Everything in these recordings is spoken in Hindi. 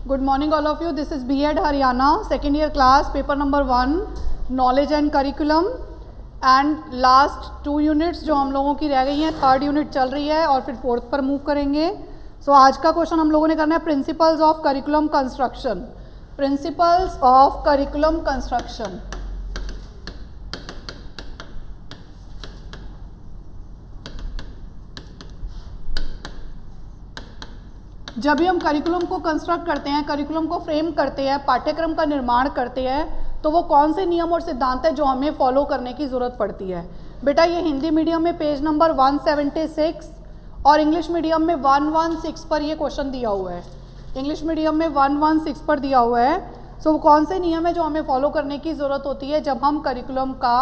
Good morning all of you. This is B.Ed Haryana, second year class, paper number 1, knowledge and curriculum. And last 2 units जो हम लोगों की रह गई हैं, 3rd यूनिट चल रही है और फिर 4th पर मूव करेंगे. सो आज का क्वेश्चन हम लोगों ने करना है principles of curriculum construction. Principles of curriculum construction. जब भी हम करिकुलम को कंस्ट्रक्ट करते हैं, करिकुलम को फ्रेम करते हैं, पाठ्यक्रम का निर्माण करते हैं, तो वो कौन से नियम और सिद्धांत है जो हमें फॉलो करने की ज़रूरत पड़ती है. बेटा ये हिंदी मीडियम में पेज नंबर 176 और इंग्लिश मीडियम में 116 पर ये क्वेश्चन दिया हुआ है. इंग्लिश मीडियम में 116 पर दिया हुआ है. सो कौन से नियम है जो हमें फॉलो करने की ज़रूरत होती है जब हम करिकुलम का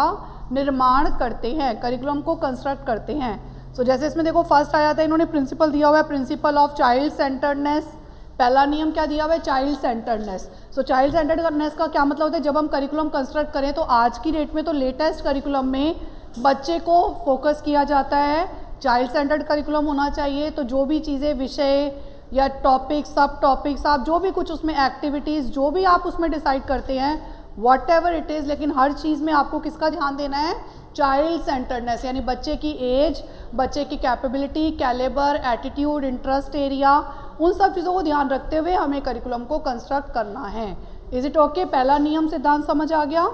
निर्माण करते हैं, करिकुलम को कंस्ट्रक्ट करते हैं. सो जैसे इसमें देखो फर्स्ट आया था, इन्होंने प्रिंसिपल दिया हुआ है, प्रिंसिपल ऑफ चाइल्ड सेंटर्डनेस. पहला नियम क्या दिया हुआ है? Child centredness. So child centredness का क्या मतलब होता है? जब हम करिकुलम कंस्ट्रक्ट करें तो आज की डेट में तो लेटेस्ट करिकुलम में बच्चे को फोकस किया जाता है. चाइल्ड सेंटर्ड करिकुलम होना चाहिए. तो जो भी चीज़ें, विषय या टॉपिक्स, सब टॉपिक्स, आप जो भी कुछ उसमें एक्टिविटीज़ जो भी आप उसमें डिसाइड करते हैं, वॉट एवर इट इज़, लेकिन हर चीज़ में आपको किसका ध्यान देना है? Child centredness. यानी बच्चे की एज, बच्चे की capability, calibre, attitude, interest area, उन सब चीज़ों को ध्यान रखते हुए हमें करिकुलम को कंस्ट्रक्ट करना है. Is it okay? पहला नियम सिद्धांत समझ आ गया.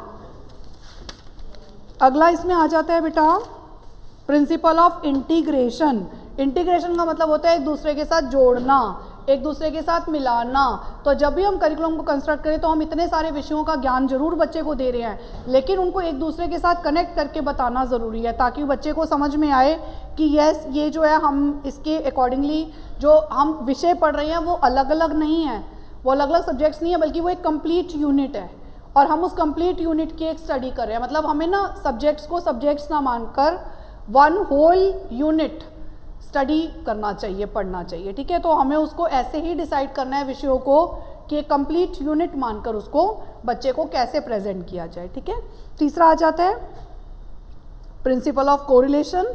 अगला इसमें आ जाता है बेटा प्रिंसिपल ऑफ इंटीग्रेशन. इंटीग्रेशन का मतलब होता है एक दूसरे के साथ जोड़ना, एक दूसरे के साथ मिलाना. तो जब भी हम करिकुलम को कंस्ट्रक्ट करें तो हम इतने सारे विषयों का ज्ञान जरूर बच्चे को दे रहे हैं, लेकिन उनको एक दूसरे के साथ कनेक्ट करके बताना ज़रूरी है ताकि बच्चे को समझ में आए कि यस, ये जो है हम इसके अकॉर्डिंगली जो हम विषय पढ़ रहे हैं वो अलग अलग नहीं है, वो अलग अलग सब्जेक्ट्स नहीं है, बल्कि वो एक कंप्लीट यूनिट है और हम उस कंप्लीट यूनिट की एक स्टडी कर रहे हैं. मतलब हमें ना सब्जेक्ट्स को सब्जेक्ट्स ना मानकर वन होल यूनिट स्टडी करना चाहिए, पढ़ना चाहिए. ठीक है, तो हमें उसको ऐसे ही डिसाइड करना है विषयों को कि एक कंप्लीट यूनिट मानकर उसको बच्चे को कैसे प्रेजेंट किया जाए. ठीक है. तीसरा आ जाता है प्रिंसिपल ऑफ कोरिलेशन.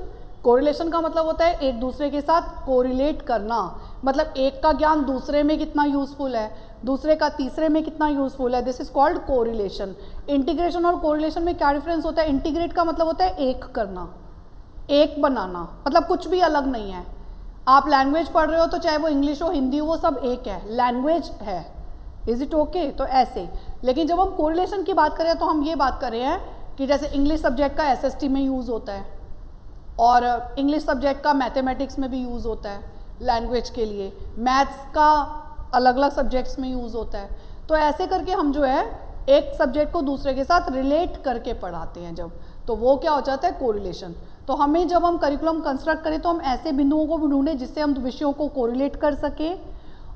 कोरिलेशन का मतलब होता है एक दूसरे के साथ कोरिलेट करना. मतलब एक का ज्ञान दूसरे में कितना यूजफुल है, दूसरे का तीसरे में कितना यूजफुल है. This is called correlation. Integration और कोरिलेशन में क्या डिफरेंस होता है? इंटीग्रेट का मतलब होता है एक करना, एक बनाना, मतलब कुछ भी अलग नहीं है. आप लैंग्वेज पढ़ रहे हो तो चाहे वो इंग्लिश हो, हिंदी हो, वो सब एक है, लैंग्वेज है. Is it okay? तो ऐसे. लेकिन जब हम कोरिलेशन की बात करें तो हम ये बात कर रहे हैं कि जैसे इंग्लिश सब्जेक्ट का एसएसटी में यूज़ होता है और इंग्लिश सब्जेक्ट का मैथमेटिक्स में भी यूज़ होता है लैंग्वेज के लिए, मैथ्स का अलग अलग सब्जेक्ट्स में यूज़ होता है. तो ऐसे करके हम जो है एक सब्जेक्ट को दूसरे के साथ रिलेट करके पढ़ाते हैं जब, तो वो क्या हो जाता है? कोरिलेशन. तो हमें जब हम करिकुलम कंस्ट्रक्ट करें तो हम ऐसे बिंदुओं को भी ढूंढें जिससे हम विषयों को कोरिलेट कर सके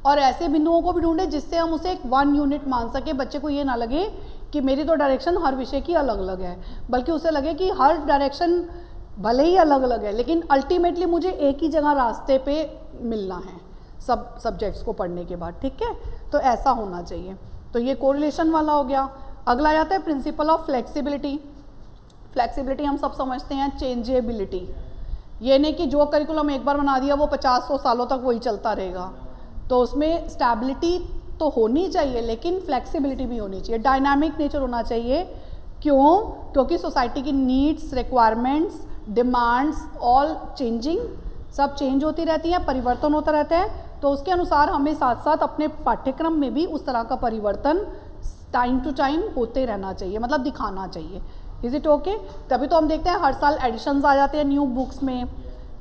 और ऐसे बिंदुओं को भी ढूंढें जिससे हम उसे एक वन यूनिट मान सके. बच्चे को ये ना लगे कि मेरी तो डायरेक्शन हर विषय की अलग अलग है, बल्कि उसे लगे कि हर डायरेक्शन भले ही अलग अलग है लेकिन अल्टीमेटली मुझे एक ही जगह रास्ते पे मिलना है सब सब्जेक्ट्स को पढ़ने के बाद. ठीक है, तो ऐसा होना चाहिए. तो ये कोरिलेशन वाला हो गया. अगला आता है प्रिंसिपल ऑफ फ्लेक्सिबिलिटी. फ्लेक्सिबिलिटी हम सब समझते हैं चेंजेबिलिटी. ये नहीं कि जो करिकुलम एक बार बना दिया वो 50-100 सालों तक वही चलता रहेगा. तो उसमें स्टेबिलिटी तो होनी चाहिए लेकिन फ्लेक्सिबिलिटी भी होनी चाहिए, डायनामिक नेचर होना चाहिए. क्यों? क्योंकि सोसाइटी की needs, requirements, demands all changing, सब चेंज होती रहती हैं, परिवर्तन होता रहता है. तो उसके अनुसार हमें साथ साथ अपने पाठ्यक्रम में भी उस तरह का परिवर्तन टाइम टू टाइम होते रहना चाहिए, मतलब दिखाना चाहिए. Is it okay? तभी तो हम देखते हैं हर साल एडिशंस आ जाते हैं न्यू बुक्स में,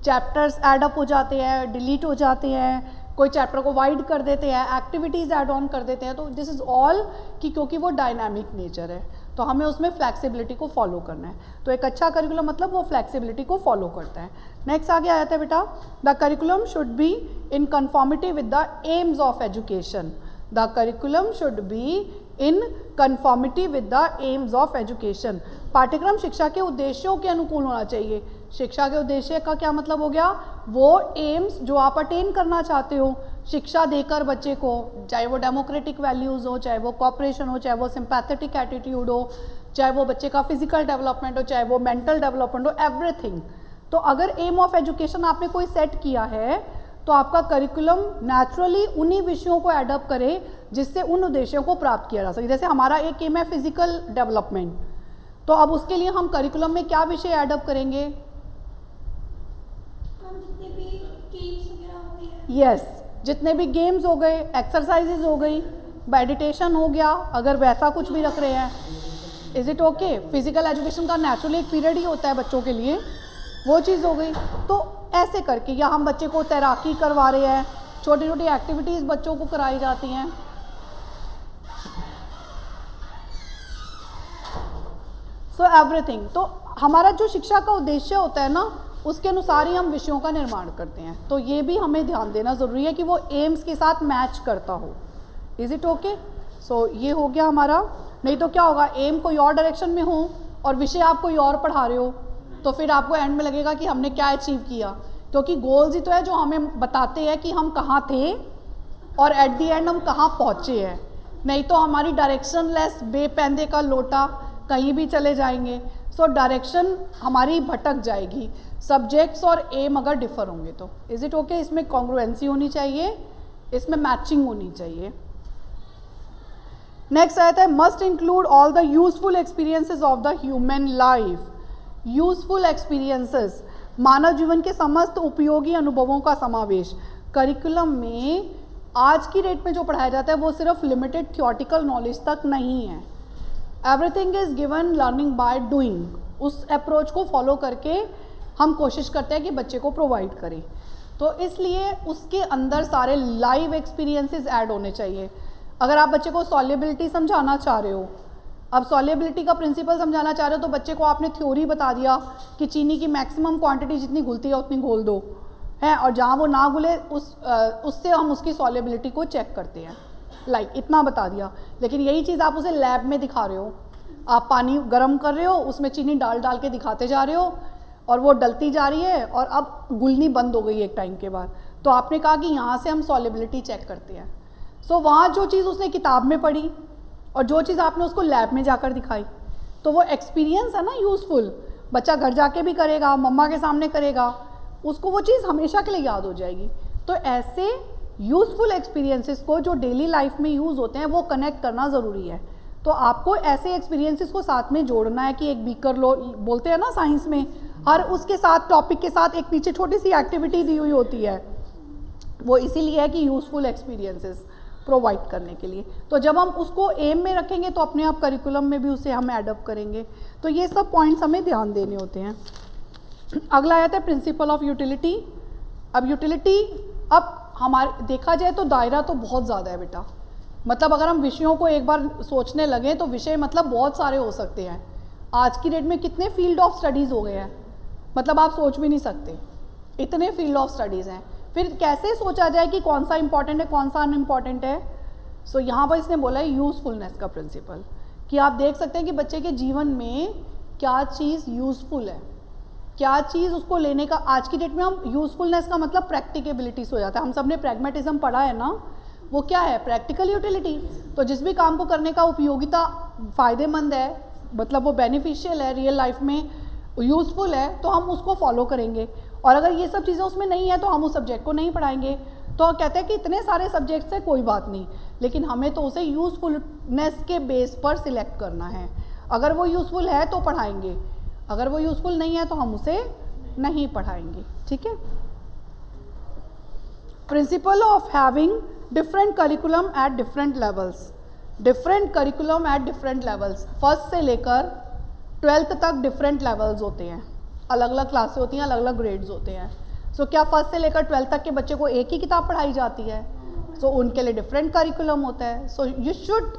चैप्टर्स ऐड अप हो जाते हैं, डिलीट हो जाते हैं, कोई चैप्टर को वाइड कर देते हैं, एक्टिविटीज़ ऐड ऑन कर देते हैं. तो दिस इज़ ऑल कि क्योंकि वो डायनामिक नेचर है तो हमें उसमें फ्लेक्सिबिलिटी को फॉलो करना है. तो एक अच्छा करिकुलम मतलब वो फ्लेक्सिबिलिटी को फॉलो करता है. नेक्स्ट आगे आ जाता है बेटा, the curriculum should be in conformity with the AIIMS of education. The curriculum should be in conformity with the AIIMS of education. पाठ्यक्रम शिक्षा के उद्देश्यों के अनुकूल होना चाहिए. शिक्षा के उद्देश्य का क्या मतलब हो गया? वो एम्स जो आप अटेन करना चाहते हो शिक्षा देकर बच्चे को, चाहे वो डेमोक्रेटिक वैल्यूज़ हो, चाहे वो कॉपरेशन हो, चाहे वो सिंपैथेटिक एटीट्यूड हो, चाहे वो बच्चे का फिजिकल डेवलपमेंट हो, चाहे वो मेंटल डेवलपमेंट हो, एवरीथिंग. तो अगर एम ऑफ एजुकेशन आपने कोई सेट किया है तो आपका करिकुलम नेचुरली उन्हीं विषयों को एडप्ट करे जिससे उन उद्देश्यों को प्राप्त किया जा सके। जैसे हमारा एक एम है फिजिकल डेवलपमेंट, तो अब उसके लिए हम करिकुलम में क्या विषय एडप्ट करेंगे? यस, जितने भी गेम्स हो गए, एक्सरसाइजेज हो गई, मेडिटेशन हो गया, अगर वैसा कुछ भी रख रहे हैं, is it okay? Physical education का नेचुरली एक पीरियड ही होता है बच्चों के लिए, वो चीज़ हो गई। तो ऐसे करके, या हम बच्चे को तैराकी करवा रहे हैं, छोटी छोटी एक्टिविटीज़ बच्चों को कराई जाती हैं। सो एवरीथिंग, तो हमारा जो शिक्षा का उद्देश्य होता है ना, उसके अनुसार ही हम विषयों का निर्माण करते हैं। तो ये भी हमें ध्यान देना ज़रूरी है कि वो एम्स के साथ मैच करता हो। Is it okay? सो ये हो गया हमारा। नहीं तो क्या होगा, एम कोई और डायरेक्शन में हो और विषय आप कोई और पढ़ा रहे हो, तो फिर आपको एंड में लगेगा कि हमने क्या अचीव किया, क्योंकि गोल्स ही तो है जो हमें बताते हैं कि हम कहाँ थे और एट दी एंड हम कहाँ पहुँचे हैं। नहीं तो हमारी डायरेक्शन लेस बेपैंदे का लोटा कहीं भी चले जाएंगे। सो डायरेक्शन हमारी भटक जाएगी। सब्जेक्ट्स और एम अगर डिफर होंगे तो इज़ इट ओके? इसमें कॉन्ग्रुएंसी होनी चाहिए, इसमें मैचिंग होनी चाहिए। नेक्स्ट आता है must include all the useful experiences of the human life. Useful experiences, मानव जीवन के समस्त उपयोगी अनुभवों का समावेश। करिकुलम में आज की डेट में जो पढ़ाया जाता है वो सिर्फ लिमिटेड थियोटिकल नॉलेज तक नहीं है। Everything is given learning by doing. उस अप्रोच को फॉलो करके हम कोशिश करते हैं कि बच्चे को प्रोवाइड करें। तो इसलिए उसके अंदर सारे लाइव एक्सपीरियंसेस ऐड होने चाहिए। अगर आप बच्चे को सॉल्युबिलिटी समझाना चाह रहे हो, अब सॉल्युबिलिटी का प्रिंसिपल समझाना चाह रहे हो, तो बच्चे को आपने थ्योरी बता दिया कि चीनी की मैक्सिमम क्वांटिटी जितनी घुलती है उतनी घोल दो, है, और जहाँ वो ना घुले उससे हम उसकी सॉल्युबिलिटी को चेक करते हैं, लाइक इतना बता दिया। लेकिन यही चीज़ आप उसे लैब में दिखा रहे हो, आप पानी गर्म कर रहे हो, उसमें चीनी डाल डाल के दिखाते जा रहे हो और वो डलती जा रही है और अब घुलनी बंद हो गई एक टाइम के बाद। तो आपने कहा कि यहाँ से हम सॉल्युबिलिटी चेक करते हैं। सो वहाँ जो चीज़ उसने किताब में पढ़ी और जो चीज़ आपने उसको लैब में जाकर दिखाई, तो वो एक्सपीरियंस है ना यूज़फुल। बच्चा घर जाके भी करेगा, मम्मा के सामने करेगा, उसको वो चीज़ हमेशा के लिए याद हो जाएगी। तो ऐसे यूज़फुल एक्सपीरियंसेस को जो डेली लाइफ में यूज़ होते हैं वो कनेक्ट करना ज़रूरी है। तो आपको ऐसे एक्सपीरियंसेस को साथ में जोड़ना है कि एक बीकर लो, बोलते हैं ना साइंस में, हर उसके साथ टॉपिक के साथ एक नीचे छोटी सी एक्टिविटी दी हुई होती है। वो इसीलिए है कि यूज़फुल एक्सपीरियंसेस प्रोवाइड करने के लिए। तो जब हम उसको एम में रखेंगे तो अपने आप करिकुलम में भी उसे हम एडप्ट करेंगे। तो ये सब पॉइंट्स हमें ध्यान देने होते हैं। अगला आता है प्रिंसिपल ऑफ यूटिलिटी। अब यूटिलिटी, अब हमारे देखा जाए तो दायरा तो बहुत ज़्यादा है बेटा। मतलब अगर हम विषयों को एक बार सोचने लगे तो विषय मतलब बहुत सारे हो सकते हैं। आज की डेट में कितने फील्ड ऑफ स्टडीज़ हो गए हैं, मतलब आप सोच भी नहीं सकते, इतने फील्ड ऑफ स्टडीज़ हैं। फिर कैसे सोचा जाए कि कौन सा इंपॉर्टेंट है कौन सा अनइम्पॉर्टेंट है? सो यहाँ पर इसने बोला है यूज़फुलनेस का प्रिंसिपल, कि आप देख सकते हैं कि बच्चे के जीवन में क्या चीज़ यूज़फुल है, क्या चीज़ उसको लेने का। आज की डेट में हम यूज़फुलनेस का मतलब प्रैक्टिकेबिलिटी से हो जाता है। हम सब ने प्रैग्मेटिज्म पढ़ा है ना, वो क्या है? Practical utility. तो जिस भी काम को करने का उपयोगिता फ़ायदेमंद है, मतलब वो बेनिफिशियल है, रियल लाइफ में यूज़फुल है, तो हम उसको फॉलो करेंगे। और अगर ये सब चीज़ें उसमें नहीं है तो हम उस सब्जेक्ट को नहीं पढ़ाएंगे। तो कहते हैं कि इतने सारे सब्जेक्ट्स हैं, कोई बात नहीं, लेकिन हमें तो उसे यूज़फुलनेस के बेस पर सिलेक्ट करना है। अगर वो यूज़फुल है तो पढ़ाएंगे, अगर वो यूज़फुल नहीं है तो हम उसे नहीं पढ़ाएंगे। ठीक है। Principle of having different curriculum at different levels. Different curriculum at different levels, first से लेकर 12th तक डिफरेंट लेवल्स होते हैं, अलग अलग क्लासें होती हैं, अलग अलग ग्रेड्स होते हैं। सो क्या फर्स्ट से लेकर 12th तक के बच्चे को एक ही किताब पढ़ाई जाती है? सो उनके लिए डिफरेंट करिकुलम होता है। So you should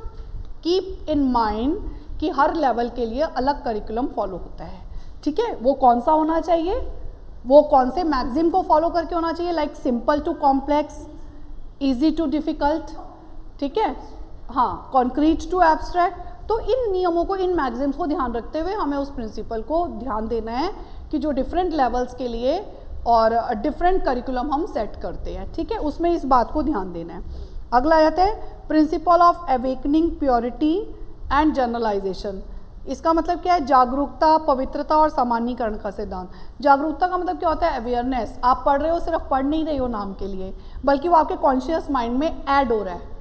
keep in mind कि हर लेवल के लिए अलग करिकुलम फॉलो होता है। ठीक है। वो कौन सा होना चाहिए, वो कौन से मैगजीम को फॉलो करके होना चाहिए, like simple to complex, easy to difficult, ठीक है, हाँ, कॉन्क्रीट टू एब्स्ट्रैक्ट। तो इन नियमों को, इन मैगजीम्स को ध्यान रखते हुए हमें उस प्रिंसिपल को ध्यान देना है कि जो डिफरेंट लेवल्स के लिए और डिफरेंट करिकुलम हम सेट करते हैं। ठीक है, उसमें इस बात को ध्यान देना है। अगला आता है principle of awakening purity and generalisation. इसका मतलब क्या है? जागरूकता, पवित्रता और सामान्यीकरण का सिद्धांत। जागरूकता का मतलब क्या होता है? अवेयरनेस। आप पढ़ रहे हो, सिर्फ पढ़ नहीं रहे हो नाम के लिए, बल्कि वो आपके कॉन्शियस माइंड में ऐड हो रहा है।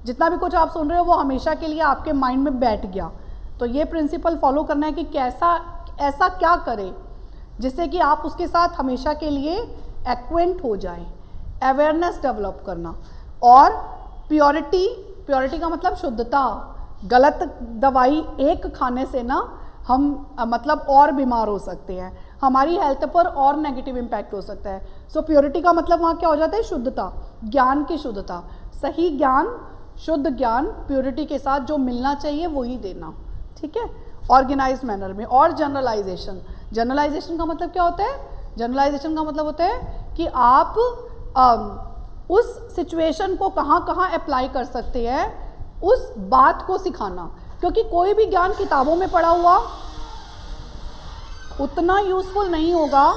जितना भी कुछ आप सुन रहे हो वो हमेशा के लिए आपके माइंड में बैठ गया। तो ये प्रिंसिपल फॉलो करना है कि कैसा, ऐसा क्या करें जिससे कि आप उसके साथ हमेशा के लिए एक्वेंट हो जाएं। अवेयरनेस डेवलप करना। और प्योरिटी, प्योरिटी का मतलब शुद्धता। गलत दवाई एक खाने से ना हम मतलब और बीमार हो सकते हैं, हमारी हेल्थ पर और नेगेटिव इम्पैक्ट हो सकता है। सो प्योरिटी का मतलब वहाँ क्या हो जाता है? शुद्धता, ज्ञान की शुद्धता। सही ज्ञान, शुद्ध ज्ञान प्योरिटी के साथ जो मिलना चाहिए वही देना, ठीक है, ऑर्गेनाइज मैनर में। और जनरलाइजेशन, जनरलाइजेशन का मतलब क्या होता है? जनरलाइजेशन का मतलब होता है कि आप उस सिचुएशन को कहाँ कहाँ अप्लाई कर सकते हैं, उस बात को सिखाना। क्योंकि कोई भी ज्ञान किताबों में पढ़ा हुआ उतना यूज़फुल नहीं होगा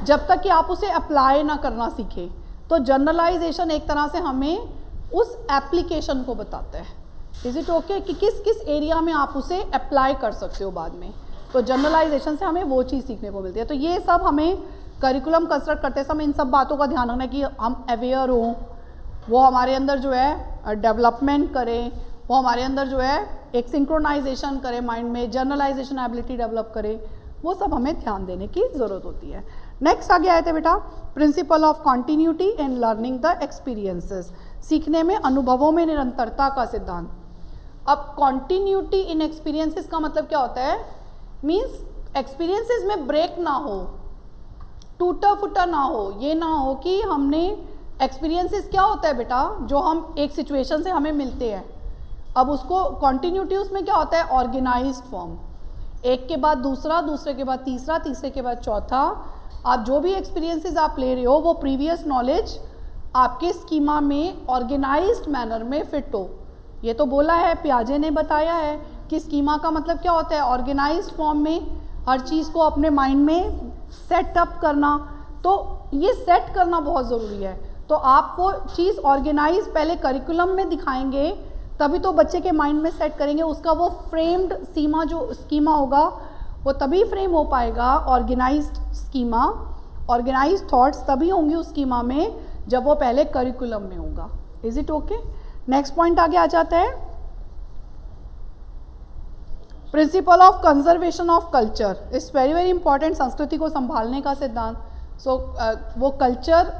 जब तक कि आप उसे अप्लाई ना करना सीखें। तो जनरलाइजेशन एक तरह से हमें उस एप्लीकेशन को बताता है। इज इट ओके कि किस किस एरिया में आप उसे अप्लाई कर सकते हो बाद में। तो जनरलाइजेशन से हमें वो चीज़ सीखने को मिलती है। तो ये सब हमें करिकुलम कंस्ट्रक्ट करते समय इन सब बातों का ध्यान रखना है कि हम अवेयर हों, वो हमारे अंदर जो है डेवलपमेंट करें, वो हमारे अंदर जो है एक सिंक्रोनाइजेशन करें माइंड में, जनरलाइजेशन एबिलिटी डेवलप करें, वो सब हमें ध्यान देने की ज़रूरत होती है। नेक्स्ट आगे आए थे बेटा, principle of continuity in learning the experiences, सीखने में अनुभवों में निरंतरता का सिद्धांत। अब कॉन्टिन्यूटी इन एक्सपीरियंसेस का मतलब क्या होता है? मीन्स एक्सपीरियंसेस में ब्रेक ना हो, टूटा फूटा ना हो। ये ना हो कि हमने एक्सपीरियंसेस क्या होता है बेटा, जो हम एक सिचुएशन से हमें मिलते हैं, अब उसको कॉन्टिन्यूटी उसमें क्या होता है? ऑर्गेनाइज्ड फॉर्म, एक के बाद दूसरा, दूसरे के बाद तीसरा, तीसरे के बाद चौथा। आप जो भी एक्सपीरियंसेस आप ले रहे हो वो प्रीवियस नॉलेज आपके स्कीमा में ऑर्गेनाइज्ड मैनर में फिट हो। ये तो बोला है, पियाजे ने बताया है कि स्कीमा का मतलब क्या होता है? ऑर्गेनाइज्ड फॉर्म में हर चीज़ को अपने माइंड में सेटअप करना। तो ये सेट करना बहुत ज़रूरी है। तो आप वो चीज़ ऑर्गेनाइज पहले करिकुलम में दिखाएंगे, तभी तो बच्चे के माइंड में सेट करेंगे। उसका वो फ्रेम्ड सीमा जो स्कीमा होगा वो तभी फ्रेम हो पाएगा। ऑर्गेनाइज्ड स्कीमा, ऑर्गेनाइज्ड थॉट्स तभी होंगी उस स्कीमा में जब वो पहले करिकुलम में होगा। Is it okay? Next point आगे आ जाता है, principle of conservation of culture is very very important. संस्कृति को संभालने का सिद्धांत। सो वो कल्चर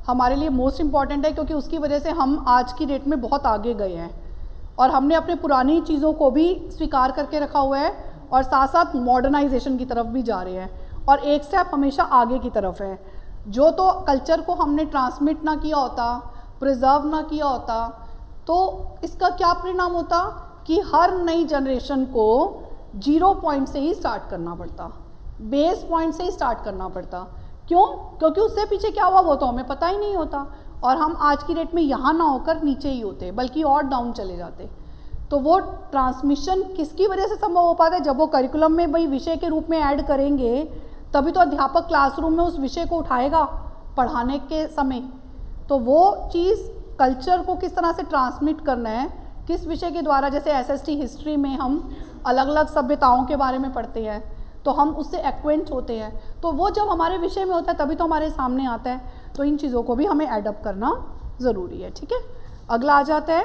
हमारे लिए मोस्ट इम्पॉर्टेंट है, क्योंकि उसकी वजह से हम आज की डेट में बहुत आगे गए हैं और हमने अपने पुरानी चीज़ों को भी स्वीकार करके रखा हुआ है और साथ साथ मॉडर्नाइजेशन की तरफ भी जा रहे हैं और एक स्टेप हमेशा आगे की तरफ है। जो तो कल्चर को हमने ट्रांसमिट ना किया होता, प्रिजर्व ना किया होता, तो इसका क्या परिणाम होता कि हर नई जनरेशन को 0 पॉइंट से ही स्टार्ट करना पड़ता, बेस पॉइंट से ही स्टार्ट करना पड़ता। क्यों? क्योंकि उससे पीछे क्या हुआ वो तो हमें पता ही नहीं होता और हम आज की डेट में यहाँ ना होकर नीचे ही होते, बल्कि और डाउन चले जाते। तो वो ट्रांसमिशन किसकी वजह से संभव हो पाता है? जब वो करिकुलम में भाई विषय के रूप में ऐड करेंगे, तभी तो अध्यापक क्लासरूम में उस विषय को उठाएगा पढ़ाने के समय। तो वो चीज़ कल्चर को किस तरह से ट्रांसमिट करना है, किस विषय के द्वारा, जैसे एसएसटी हिस्ट्री में हम अलग अलग सभ्यताओं के बारे में पढ़ते हैं तो हम उससे एक्वेंट होते हैं, तो वो जब हमारे विषय में होता है तभी तो हमारे सामने आता है। तो इन चीज़ों को भी हमें एडअप करना ज़रूरी है, ठीक है। अगला आ जाता है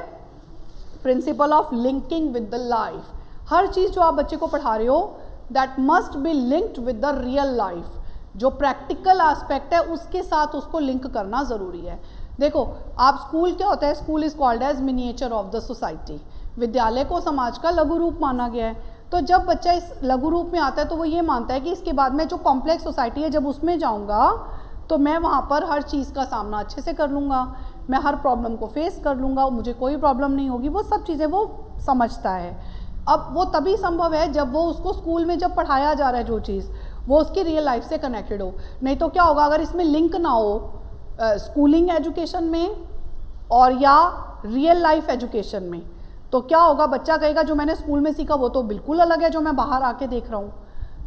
principle of linking with the life. हर चीज़ जो आप बच्चे को पढ़ा रहे हो that must be linked with the real life. जो प्रैक्टिकल एस्पेक्ट है उसके साथ उसको लिंक करना ज़रूरी है। देखो आप स्कूल क्या होता है, school is called as miniature of the society. विद्यालय को समाज का लघु रूप माना गया है। तो जब बच्चा इस लघु रूप में आता है तो वो ये मानता है कि इसके बाद में जो कॉम्प्लेक्स सोसाइटी है जब उसमें जाऊंगा तो मैं वहाँ पर हर चीज़ का सामना अच्छे से कर लूँगा, मैं हर प्रॉब्लम को फेस कर लूँगा, मुझे कोई प्रॉब्लम नहीं होगी। वो सब चीज़ें वो समझता है। अब वो तभी संभव है जब वो उसको स्कूल में जब पढ़ाया जा रहा है जो चीज़ वो उसकी रियल लाइफ से कनेक्टेड हो। नहीं तो क्या होगा अगर इसमें लिंक ना हो स्कूलिंग एजुकेशन में और या रियल लाइफ एजुकेशन में, तो क्या होगा, बच्चा कहेगा जो मैंने स्कूल में सीखा वो तो बिल्कुल अलग है जो मैं बाहर आके देख रहा हूँ,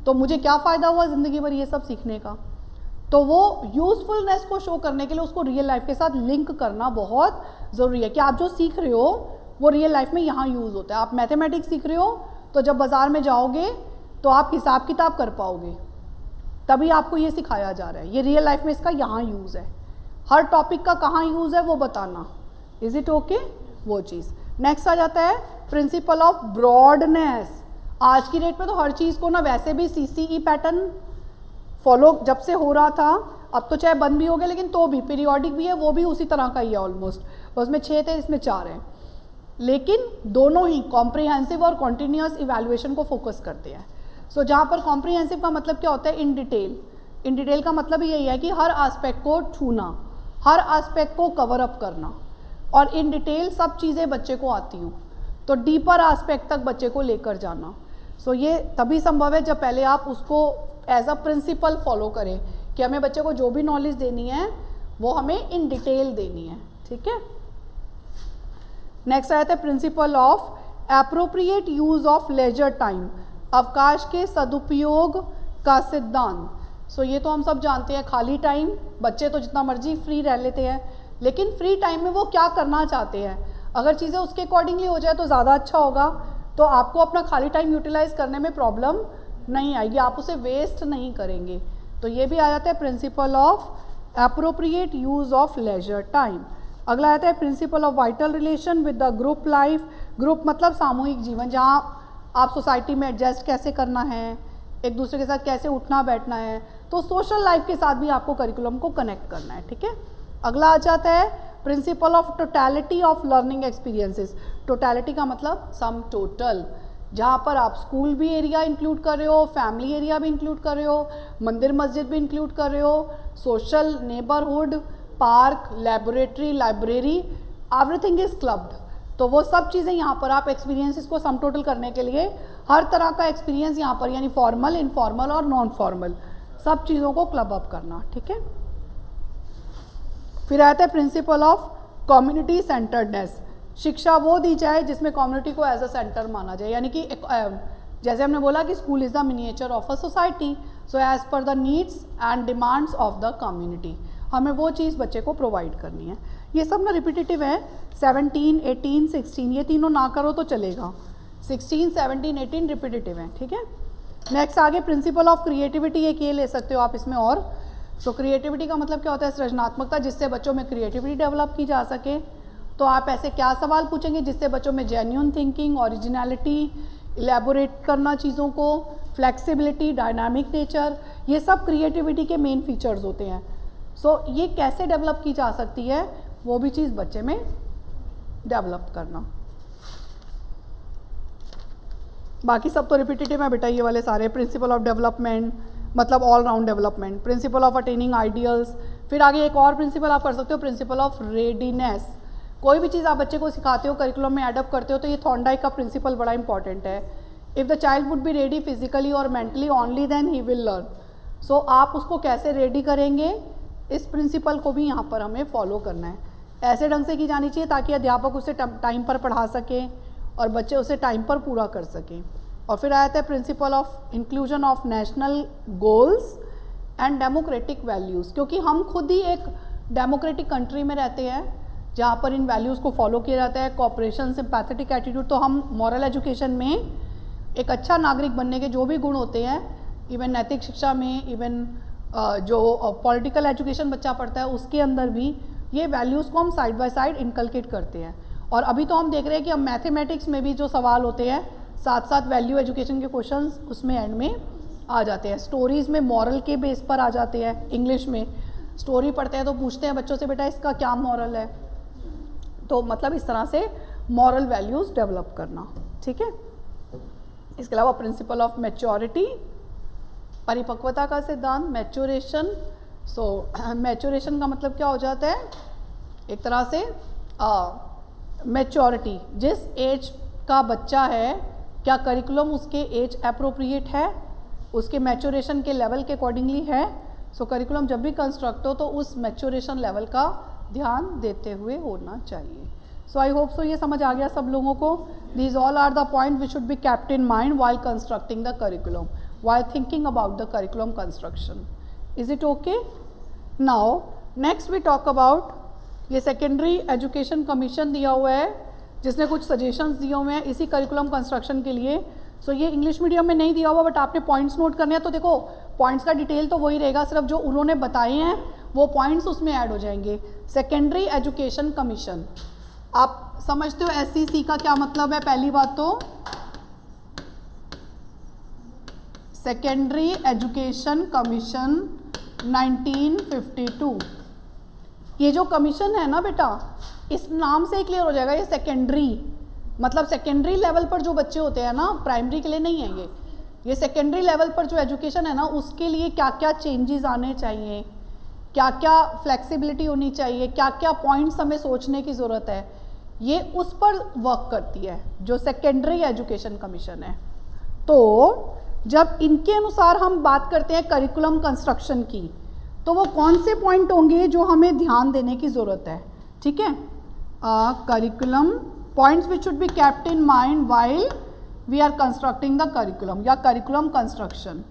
तो मुझे क्या फ़ायदा हुआ ज़िंदगी भर ये सब सीखने का। तो वो यूज़फुलनेस को शो करने के लिए उसको रियल लाइफ के साथ लिंक करना बहुत ज़रूरी है कि आप जो सीख रहे हो वो रियल लाइफ में यहाँ यूज़ होता है। आप मैथमेटिक्स सीख रहे हो तो जब बाज़ार में जाओगे तो आप हिसाब किताब कर पाओगे, तभी आपको ये सिखाया जा रहा है। ये रियल लाइफ में इसका यहाँ यूज़ है, हर टॉपिक का कहाँ यूज़ है वो बताना। Is it okay? वो चीज़। नेक्स्ट आ जाता है प्रिंसिपल ऑफ ब्रॉडनेस। आज की डेट में तो हर चीज़ को ना वैसे भी CCE पैटर्न फॉलो जब से हो रहा था, अब तो चाहे बंद भी हो गया लेकिन तो भी पीरियोडिक भी है, वो भी उसी तरह का ही है ऑलमोस्ट। उसमें 6 थे, इसमें 4 हैं, लेकिन दोनों ही कॉम्प्रिहेंसिव और कॉन्टिन्यूस इवैल्यूएशन को फोकस करते हैं। सो जहाँ पर कॉम्प्रिहेंसिव का मतलब क्या होता है? In detail. इन डिटेल का मतलब यही है कि हर एस्पेक्ट को छूना, हर एस्पेक्ट को कवर अप करना, और इन डिटेल सब चीज़ें बच्चे को आती हूँ, तो डीपर एस्पेक्ट तक बच्चे को लेकर जाना। सो ये तभी संभव है जब पहले आप उसको एज अ प्रिंसिपल फॉलो करें कि हमें बच्चे को जो भी नॉलेज देनी है वो हमें इन डिटेल देनी है। ठीक है। नेक्स्ट आता है principle of appropriate use of leisure time, अवकाश के सदुपयोग का सिद्धांत। सो ये तो हम सब जानते हैं, खाली टाइम बच्चे तो जितना मर्जी फ्री रह लेते हैं, लेकिन फ्री टाइम में वो क्या करना चाहते हैं, अगर चीज़ें उसके अकॉर्डिंगली हो जाए तो ज़्यादा अच्छा होगा, तो आपको अपना खाली टाइम यूटिलाइज करने में प्रॉब्लम नहीं आएगी, आप उसे वेस्ट नहीं करेंगे। तो ये भी आ जाता है principle of appropriate use of leisure time. अगला आता है principle of vital relation with the group life. Group मतलब सामूहिक जीवन, जहाँ आप सोसाइटी में एडजस्ट कैसे करना है, एक दूसरे के साथ कैसे उठना बैठना है, तो सोशल लाइफ के साथ भी आपको करिकुलम को कनेक्ट करना है। ठीक है। अगला आ जाता है principle of totality of learning experiences. Totality का मतलब सम टोटल, जहाँ पर आप स्कूल भी एरिया इंक्लूड कर रहे हो, फैमिली एरिया भी इंक्लूड कर रहे हो, मंदिर मस्जिद भी इंक्लूड कर रहे हो, social, neighbourhood, park, laboratory, library, everything is clubbed. तो वो सब चीज़ें यहाँ पर आप एक्सपीरियंसेस को सम टोटल करने के लिए हर तरह का एक्सपीरियंस यहाँ पर, यानी फॉर्मल, इनफॉर्मल और नॉन फॉर्मल, सब चीज़ों को क्लब अप करना। ठीक है। फिर आता है प्रिंसिपल ऑफ कम्युनिटी सेंटर्डनेस। शिक्षा वो दी जाए जिसमें कम्युनिटी को एज अ सेंटर माना जाए, यानी कि जैसे हमने बोला कि school is the miniature of a society, so as per the needs and demands of the community हमें वो चीज़ बच्चे को प्रोवाइड करनी है। ये सब ना रिपीटेटिव है, 17, 18, 16, ये तीनों ना करो तो चलेगा, 16, 17, 18 रिपीटेटिव है। ठीक है। नेक्स्ट आगे प्रिंसिपल ऑफ क्रिएटिविटी, एक ये ले सकते हो आप इसमें। और सो क्रिएटिविटी का मतलब क्या होता है? सृजनात्मकता, जिससे बच्चों में क्रिएटिविटी डेवलप की जा सके। तो आप ऐसे क्या सवाल पूछेंगे जिससे बच्चों में जेन्युइन थिंकिंग, ओरिजिनलिटी, इलेबोरेट करना चीज़ों को, फ्लेक्सिबिलिटी, डायनामिक नेचर, ये सब क्रिएटिविटी के मेन फीचर्स होते हैं। सो ये कैसे डेवलप की जा सकती है, वो भी चीज़ बच्चे में डेवलप करना। बाकी सब तो रिपीटेटिव है बेटा, ये वाले सारे। प्रिंसिपल ऑफ डेवलपमेंट मतलब all round development, principle of attaining ideals. फिर आगे एक और प्रिंसिपल आप कर सकते हो, प्रिंसिपल ऑफ रेडीनेस। कोई भी चीज़ आप बच्चे को सिखाते हो, करिकुलम में एडअप करते हो, तो ये थॉर्नडाइक का प्रिंसिपल बड़ा इंपॉर्टेंट है। If the child would be ready physically और mentally only then he will learn. So आप उसको कैसे रेडी करेंगे, इस प्रिंसिपल को भी यहाँ पर हमें फॉलो करना है। ऐसे ढंग से की जानी चाहिए ताकि अध्यापक उसे टाइम पर पढ़ा सकें और बच्चे उसे टाइम पर पूरा कर सकें। और फिर आया था principle of inclusion of national goals and democratic values, क्योंकि हम खुद ही एक डेमोक्रेटिक कंट्री में रहते हैं जहाँ पर इन वैल्यूज़ को फॉलो किया जाता है, कोऑपरेशन, सिंपैथेटिक एटीट्यूड। तो हम मॉरल एजुकेशन में एक अच्छा नागरिक बनने के जो भी गुण होते हैं, इवन नैतिक शिक्षा में, इवन जो पॉलिटिकल एजुकेशन बच्चा पढ़ता है उसके अंदर भी ये वैल्यूज़ को हम साइड बाय साइड इनकलकेट करते हैं। और अभी तो हम देख रहे हैं कि अब मैथमेटिक्स में भी जो सवाल होते हैं साथ साथ वैल्यू एजुकेशन के क्वेश्चंस उसमें एंड में आ जाते हैं। स्टोरीज़ में मॉरल के बेस पर आ जाते हैं। इंग्लिश में स्टोरी पढ़ते हैं तो पूछते हैं बच्चों से, बेटा इसका क्या मॉरल है। तो मतलब इस तरह से मॉरल वैल्यूज़ डेवलप करना। ठीक है। इसके अलावा प्रिंसिपल ऑफ मैच्योरिटी, परिपक्वता का सिद्धांत, मैच्योरेशन। सो मैच्योरेशन का मतलब क्या हो जाता है, एक तरह से मैच्योरिटी, जिस एज का बच्चा है क्या करिकुलम उसके एज अप्रोप्रिएट है, उसके मैच्योरेशन के लेवल के अकॉर्डिंगली है। सो करिकुलम जब भी कंस्ट्रक्ट हो तो उस मैच्योरेशन लेवल का ध्यान देते हुए होना चाहिए। सो आई होप सो ये समझ आ गया सब लोगों को। These all are the point which should be kept in mind while constructing the curriculum, while thinking about the curriculum construction. Is it okay? Now next we talk about, ये सेकेंडरी एजुकेशन कमीशन दिया हुआ है जिसने कुछ सजेशंस दिए हुए हैं इसी करिकुलम कंस्ट्रक्शन के लिए। सो ये इंग्लिश मीडियम में नहीं दिया हुआ, बट आपने पॉइंट्स नोट करने हैं। तो देखो पॉइंट्स का डिटेल तो वही रहेगा, सिर्फ जो उन्होंने बताए हैं वो पॉइंट्स उसमें ऐड हो जाएंगे। सेकेंडरी एजुकेशन कमीशन, आप समझते हो SEC का क्या मतलब है? पहली बात तो सेकेंडरी एजुकेशन कमीशन 1952, ये जो कमीशन है ना बेटा, इस नाम से ही क्लियर हो जाएगा, ये सेकेंडरी मतलब सेकेंडरी लेवल पर जो बच्चे होते हैं ना, प्राइमरी के लिए नहीं है ये सेकेंडरी लेवल पर जो एजुकेशन है ना, उसके लिए क्या क्या चेंजेस आने चाहिए, क्या क्या फ्लेक्सिबिलिटी होनी चाहिए, क्या क्या पॉइंट्स हमें सोचने की ज़रूरत है, ये उस पर वर्क करती है जो सेकेंडरी एजुकेशन कमीशन है। तो जब इनके अनुसार हम बात करते हैं करिकुलम कंस्ट्रक्शन की, तो वो कौन से पॉइंट होंगे जो हमें ध्यान देने की ज़रूरत है? ठीक है, curriculum points which should be kept in mind while we are constructing the curriculum या करिकुलम कंस्ट्रक्शन,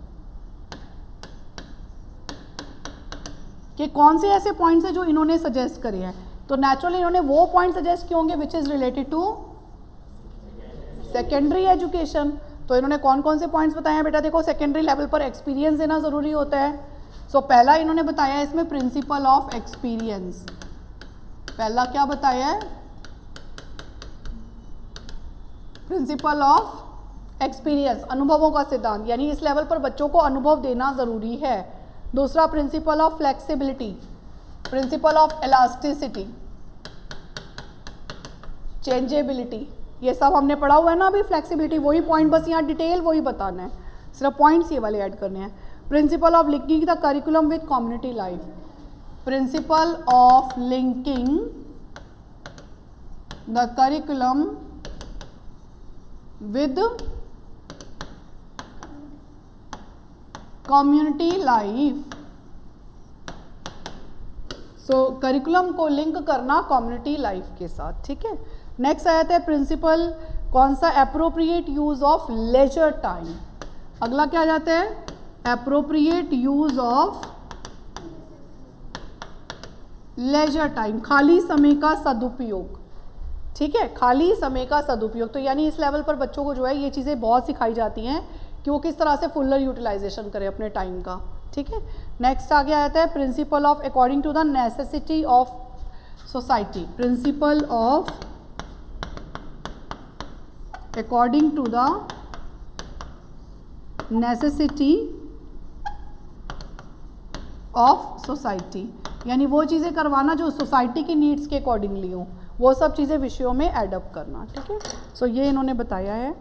कि कौन से ऐसे पॉइंट्स हैं जो इन्होंने सजेस्ट करे हैं। तो नेचुरली इन्होंने वो पॉइंट सजेस्ट किए होंगे which is related to secondary education. तो इन्होंने कौन कौन से पॉइंट्स बताए हैं बेटा? देखो सेकेंडरी लेवल पर एक्सपीरियंस देना ज़रूरी होता है। सो पहला इन्होंने बताया है इसमें प्रिंसिपल ऑफ एक्सपीरियंस। पहला क्या बताया है? प्रिंसिपल ऑफ एक्सपीरियंस, अनुभवों का सिद्धांत, यानी इस लेवल पर बच्चों को अनुभव देना ज़रूरी है। दूसरा principle of flexibility, principle of elasticity, changeability, ये सब हमने पढ़ा हुआ है ना अभी। फ्लेक्सिबिलिटी वही पॉइंट, बस यहाँ डिटेल वही बताना है, सिर्फ पॉइंट्स ये वाले ऐड करने हैं। Principal of linking the curriculum with community life, principal of linking the curriculum with community life. So curriculum को लिंक करना कम्युनिटी लाइफ के साथ, ठीक है। नेक्स्ट आ जाता है प्रिंसिपल कौन सा? Appropriate use of leisure time. अगला क्या आ जाता है? Appropriate use of leisure time, खाली समय का सदुपयोग, ठीक है, खाली समय का सदुपयोग। तो यानी इस लेवल पर बच्चों को जो है ये चीज़ें बहुत सिखाई जाती हैं कि वो किस तरह से फुलर यूटिलाइजेशन करें अपने टाइम का, ठीक है। नेक्स्ट आगे आ जाता है principle of according to the necessity of society, principle of according to the necessity of society, यानी वो चीज़ें करवाना जो सोसाइटी की नीड्स के अकॉर्डिंगली हो, वो सब चीज़ें विषयों में एडअप करना, ठीक है। सो ये इन्होंने बताया है।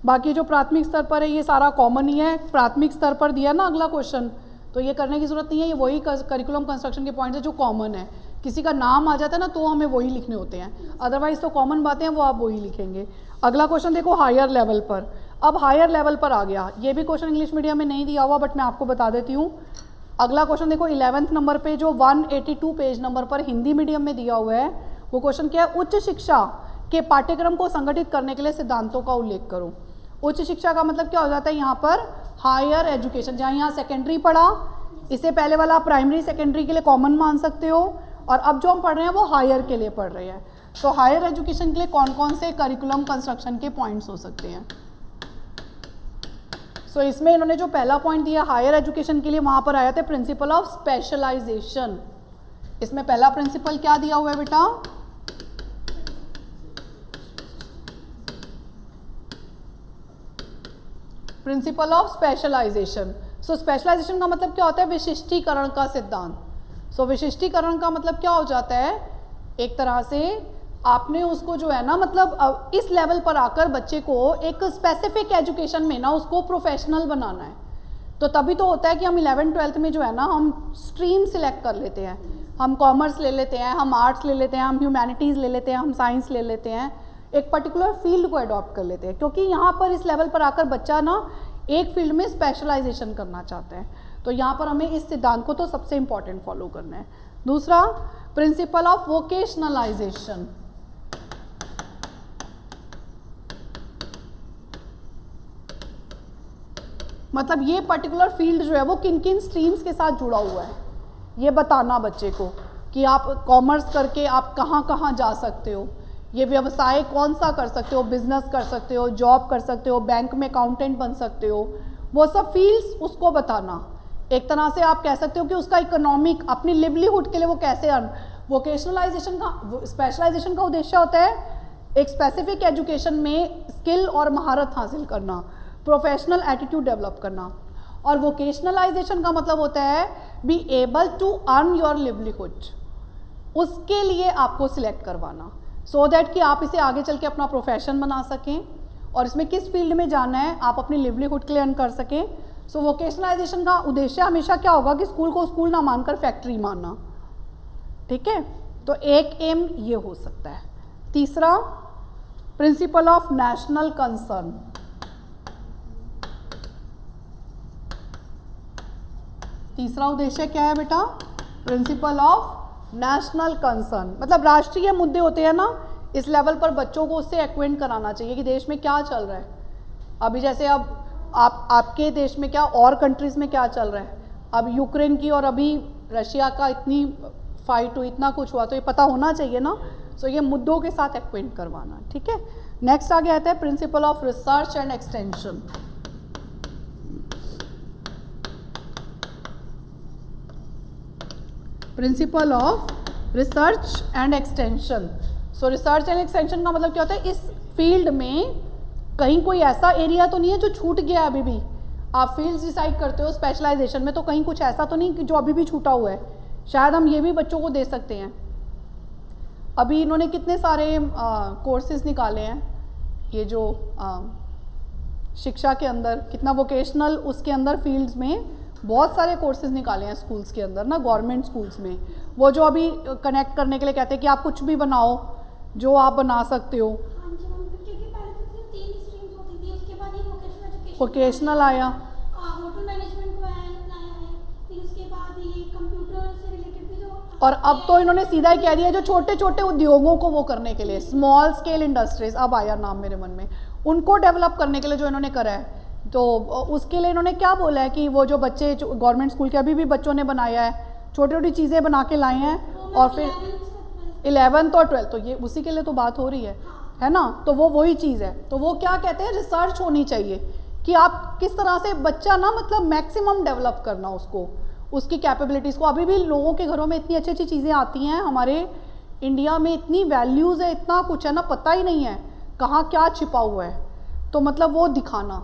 बाकी जो प्राथमिक स्तर पर है ये सारा कॉमन ही है, प्राथमिक स्तर पर दिया ना अगला क्वेश्चन, तो ये करने की ज़रूरत नहीं है, ये वही करिकुलम कंस्ट्रक्शन के पॉइंट्स है जो कॉमन है। किसी का नाम आ जाता है ना तो हमें वही लिखने होते हैं, अदरवाइज तो कॉमन बातें हैं वो आप वही लिखेंगे। अगला क्वेश्चन देखो हायर लेवल पर, अब हायर लेवल पर आ गया, ये भी क्वेश्चन इंग्लिश मीडियम में नहीं दिया हुआ बट मैं आपको बता देती हूँ। अगला क्वेश्चन देखो 11th नंबर पे जो 182 पेज नंबर पर हिंदी मीडियम में दिया हुआ है, वो क्वेश्चन क्या है? उच्च शिक्षा के पाठ्यक्रम को संगठित करने के लिए सिद्धांतों का उल्लेख करो। उच्च शिक्षा का मतलब क्या हो जाता है यहाँ पर? Higher education. जहाँ यहाँ सेकेंडरी पढ़ा, इससे पहले वाला प्राइमरी सेकेंडरी के लिए कॉमन मान सकते हो, और अब जो हम पढ़ रहे हैं वो हायर के लिए पढ़ रहे हैं। सो हायर एजुकेशन के लिए कौन कौन से करिकुलम कंस्ट्रक्शन के पॉइंट्स हो सकते हैं? सो इसमें इन्होंने जो पहला पॉइंट दिया हायर एजुकेशन के लिए, वहाँ पर आया था प्रिंसिपल ऑफ स्पेशलाइजेशन। इसमें पहला प्रिंसिपल क्या दिया हुआ है बेटा? Principle of specialisation. So specialisation का मतलब क्या होता है? विशिष्टीकरण का सिद्धांत। सो विशिष्टीकरण का मतलब क्या हो जाता है? एक तरह से आपने उसको जो है ना, मतलब इस लेवल पर आकर बच्चे को एक स्पेसिफिक एजुकेशन में ना उसको प्रोफेशनल बनाना है। तो तभी तो होता है कि हम 11th-12th में जो है ना हम स्ट्रीम सिलेक्ट कर लेते हैं, हम कॉमर्स ले लेते हैं, हम आर्ट्स ले लेते हैं, हम ह्यूमैनिटीज़ ले लेते हैं, हम साइंस ले लेते हैं, एक पर्टिकुलर फील्ड को अडॉप्ट कर लेते हैं, क्योंकि यहाँ पर इस लेवल पर आकर बच्चा ना एक फील्ड में स्पेशलाइजेशन करना चाहता है। तो यहाँ पर हमें इस सिद्धांत को तो सबसे इम्पॉर्टेंट फॉलो करना है। दूसरा प्रिंसिपल ऑफ वोकेशनलाइजेशन, मतलब ये पर्टिकुलर फील्ड जो है वो किन किन स्ट्रीम्स के साथ जुड़ा हुआ है, ये बताना बच्चे को कि आप कॉमर्स करके आप कहाँ कहाँ जा सकते हो, ये व्यवसाय कौन सा कर सकते हो, बिजनेस कर सकते हो, जॉब कर सकते हो, बैंक में अकाउंटेंट बन सकते हो, वो सब फील्ड्स उसको बताना। एक तरह से आप कह सकते हो कि उसका इकोनॉमिक अपनी लिवलीहुड के लिए वो कैसे अर्न। वोकेशनलाइजेशन का, स्पेशलाइजेशन का उद्देश्य होता है एक स्पेसिफिक एजुकेशन में स्किल और महारत हासिल करना, प्रोफेशनल एटीट्यूड डेवलप करना। और वोकेशनलाइजेशन का मतलब होता है be able to earn your livelihood, उसके लिए आपको सिलेक्ट करवाना, सो दैट कि आप इसे आगे चल के अपना प्रोफेशन बना सकें और इसमें किस फील्ड में जाना है आप अपनी लिवलीहुड के लिए अर्न कर सकें। सो वोकेशनलाइजेशन का उद्देश्य हमेशा क्या होगा कि स्कूल को स्कूल ना मानकर फैक्ट्री मानना, ठीक है। तो एक एम ये हो सकता है। तीसरा, प्रिंसिपल ऑफ नेशनल कंसर्न। तीसरा उद्देश्य क्या है बेटा? प्रिंसिपल ऑफ नेशनल कंसर्न, मतलब राष्ट्रीय मुद्दे होते हैं ना, इस लेवल पर बच्चों को उससे एक्वेंट कराना चाहिए कि देश में क्या चल रहा है। अभी जैसे अब आपके देश में क्या, और कंट्रीज़ में क्या चल रहा है, अब यूक्रेन की और अभी रशिया का इतनी फाइट हुई, इतना कुछ हुआ, तो ये पता होना चाहिए ना। सो ये मुद्दों के साथ एक्वेंट करवाना, ठीक है। नेक्स्ट आगे आता है principle of research and extension. Principle of research and extension. So research and extension का मतलब क्या होता है, इस फील्ड में कहीं कोई ऐसा एरिया तो नहीं है जो छूट गया है अभी भी। आप फील्ड्स डिसाइड करते हो स्पेशलाइजेशन में, तो कहीं कुछ ऐसा तो नहीं कि जो अभी भी छूटा हुआ है। शायद हम ये भी बच्चों को दे सकते हैं। अभी इन्होंने कितने सारे कोर्सेज निकाले हैं, ये जो शिक्षा के अंदर कितना वोकेशनल, उसके अंदर फील्ड्स में बहुत सारे कोर्सेज निकाले हैं स्कूल्स के अंदर ना, गवर्नमेंट स्कूल्स में। वो जो अभी कनेक्ट करने के लिए कहते हैं कि आप कुछ भी बनाओ जो आप बना सकते हो। वोकेशनल आया, होटल मैनेजमेंट को लाया है, फिर उसके बाद ये कंप्यूटर से रिलेटेड भी जो, और अब तो इन्होंने सीधा ही कह दिया जो छोटे छोटे उद्योगों को वो करने के लिए, स्मॉल स्केल इंडस्ट्रीज, अब आया नाम मेरे मन में, उनको डेवलप करने के लिए जो इन्होंने करा है। तो उसके लिए इन्होंने क्या बोला है कि वो जो बच्चे गवर्नमेंट स्कूल के अभी भी बच्चों ने बनाया है, छोटी छोटी चीज़ें बना के लाए हैं, और फिर 11th और 12th, तो ये उसी के लिए तो बात हो रही है ना। तो वो वही चीज़ है। तो वो क्या कहते हैं, रिसर्च होनी चाहिए कि आप किस तरह से बच्चा ना, मतलब मैक्सिमम डेवलप करना उसको, उसकी कैपेबिलिटीज़ को। अभी भी लोगों के घरों में इतनी अच्छी अच्छी चीज़ें आती हैं, हमारे इंडिया में इतनी वैल्यूज़ है, इतना कुछ है ना, पता ही नहीं है कहाँ क्या छिपा हुआ है। तो मतलब वो दिखाना,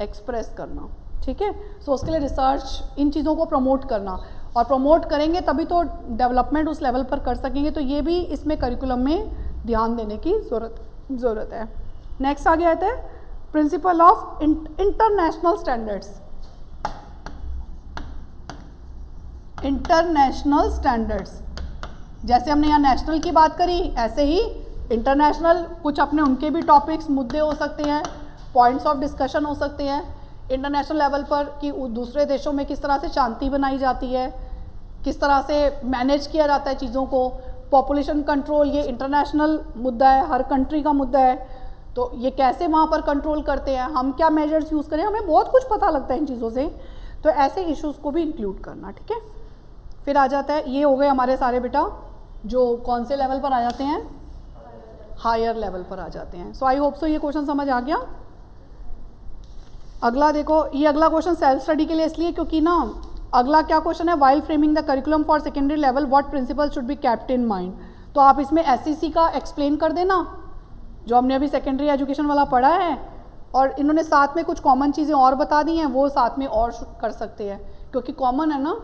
एक्सप्रेस करना, ठीक है। सो उसके लिए रिसर्च, इन चीज़ों को प्रमोट करना, और प्रमोट करेंगे तभी तो डेवलपमेंट उस लेवल पर कर सकेंगे। तो ये भी इसमें करिकुलम में ध्यान देने की ज़रूरत है। नेक्स्ट आगे आता है principle of international standards. International standards, जैसे हमने यहाँ नेशनल की बात करी, ऐसे ही इंटरनेशनल कुछ अपने उनके भी टॉपिक्स, मुद्दे हो सकते हैं, पॉइंट्स ऑफ डिस्कशन हो सकते हैं इंटरनेशनल लेवल पर, कि दूसरे देशों में किस तरह से शांति बनाई जाती है, किस तरह से मैनेज किया जाता है चीज़ों को। पॉपुलेशन कंट्रोल, ये इंटरनेशनल मुद्दा है, हर कंट्री का मुद्दा है। तो ये कैसे वहाँ पर कंट्रोल करते हैं, हम क्या मेजर्स यूज़ करें, हमें बहुत कुछ पता लगता है इन चीज़ों से। तो ऐसे इश्यूज़ को भी इंक्लूड करना, ठीक है। फिर आ जाता है, ये हो गए हमारे सारे बेटा जो कौन से लेवल पर आ जाते हैं, हायर लेवल पर आ जाते हैं। सो आई होप सो ये क्वेश्चन समझ आ गया। अगला देखो, ये अगला क्वेश्चन सेल्फ स्टडी के लिए इसलिए क्योंकि ना अगला क्या क्वेश्चन है, while framing the curriculum for secondary level what principle should be kept in mind. तो आप इसमें एसईसी का एक्सप्लेन कर देना जो हमने अभी सेकेंडरी एजुकेशन वाला पढ़ा है, और इन्होंने साथ में कुछ कॉमन चीज़ें और बता दी हैं, वो साथ में और कर सकते हैं क्योंकि कॉमन है ना।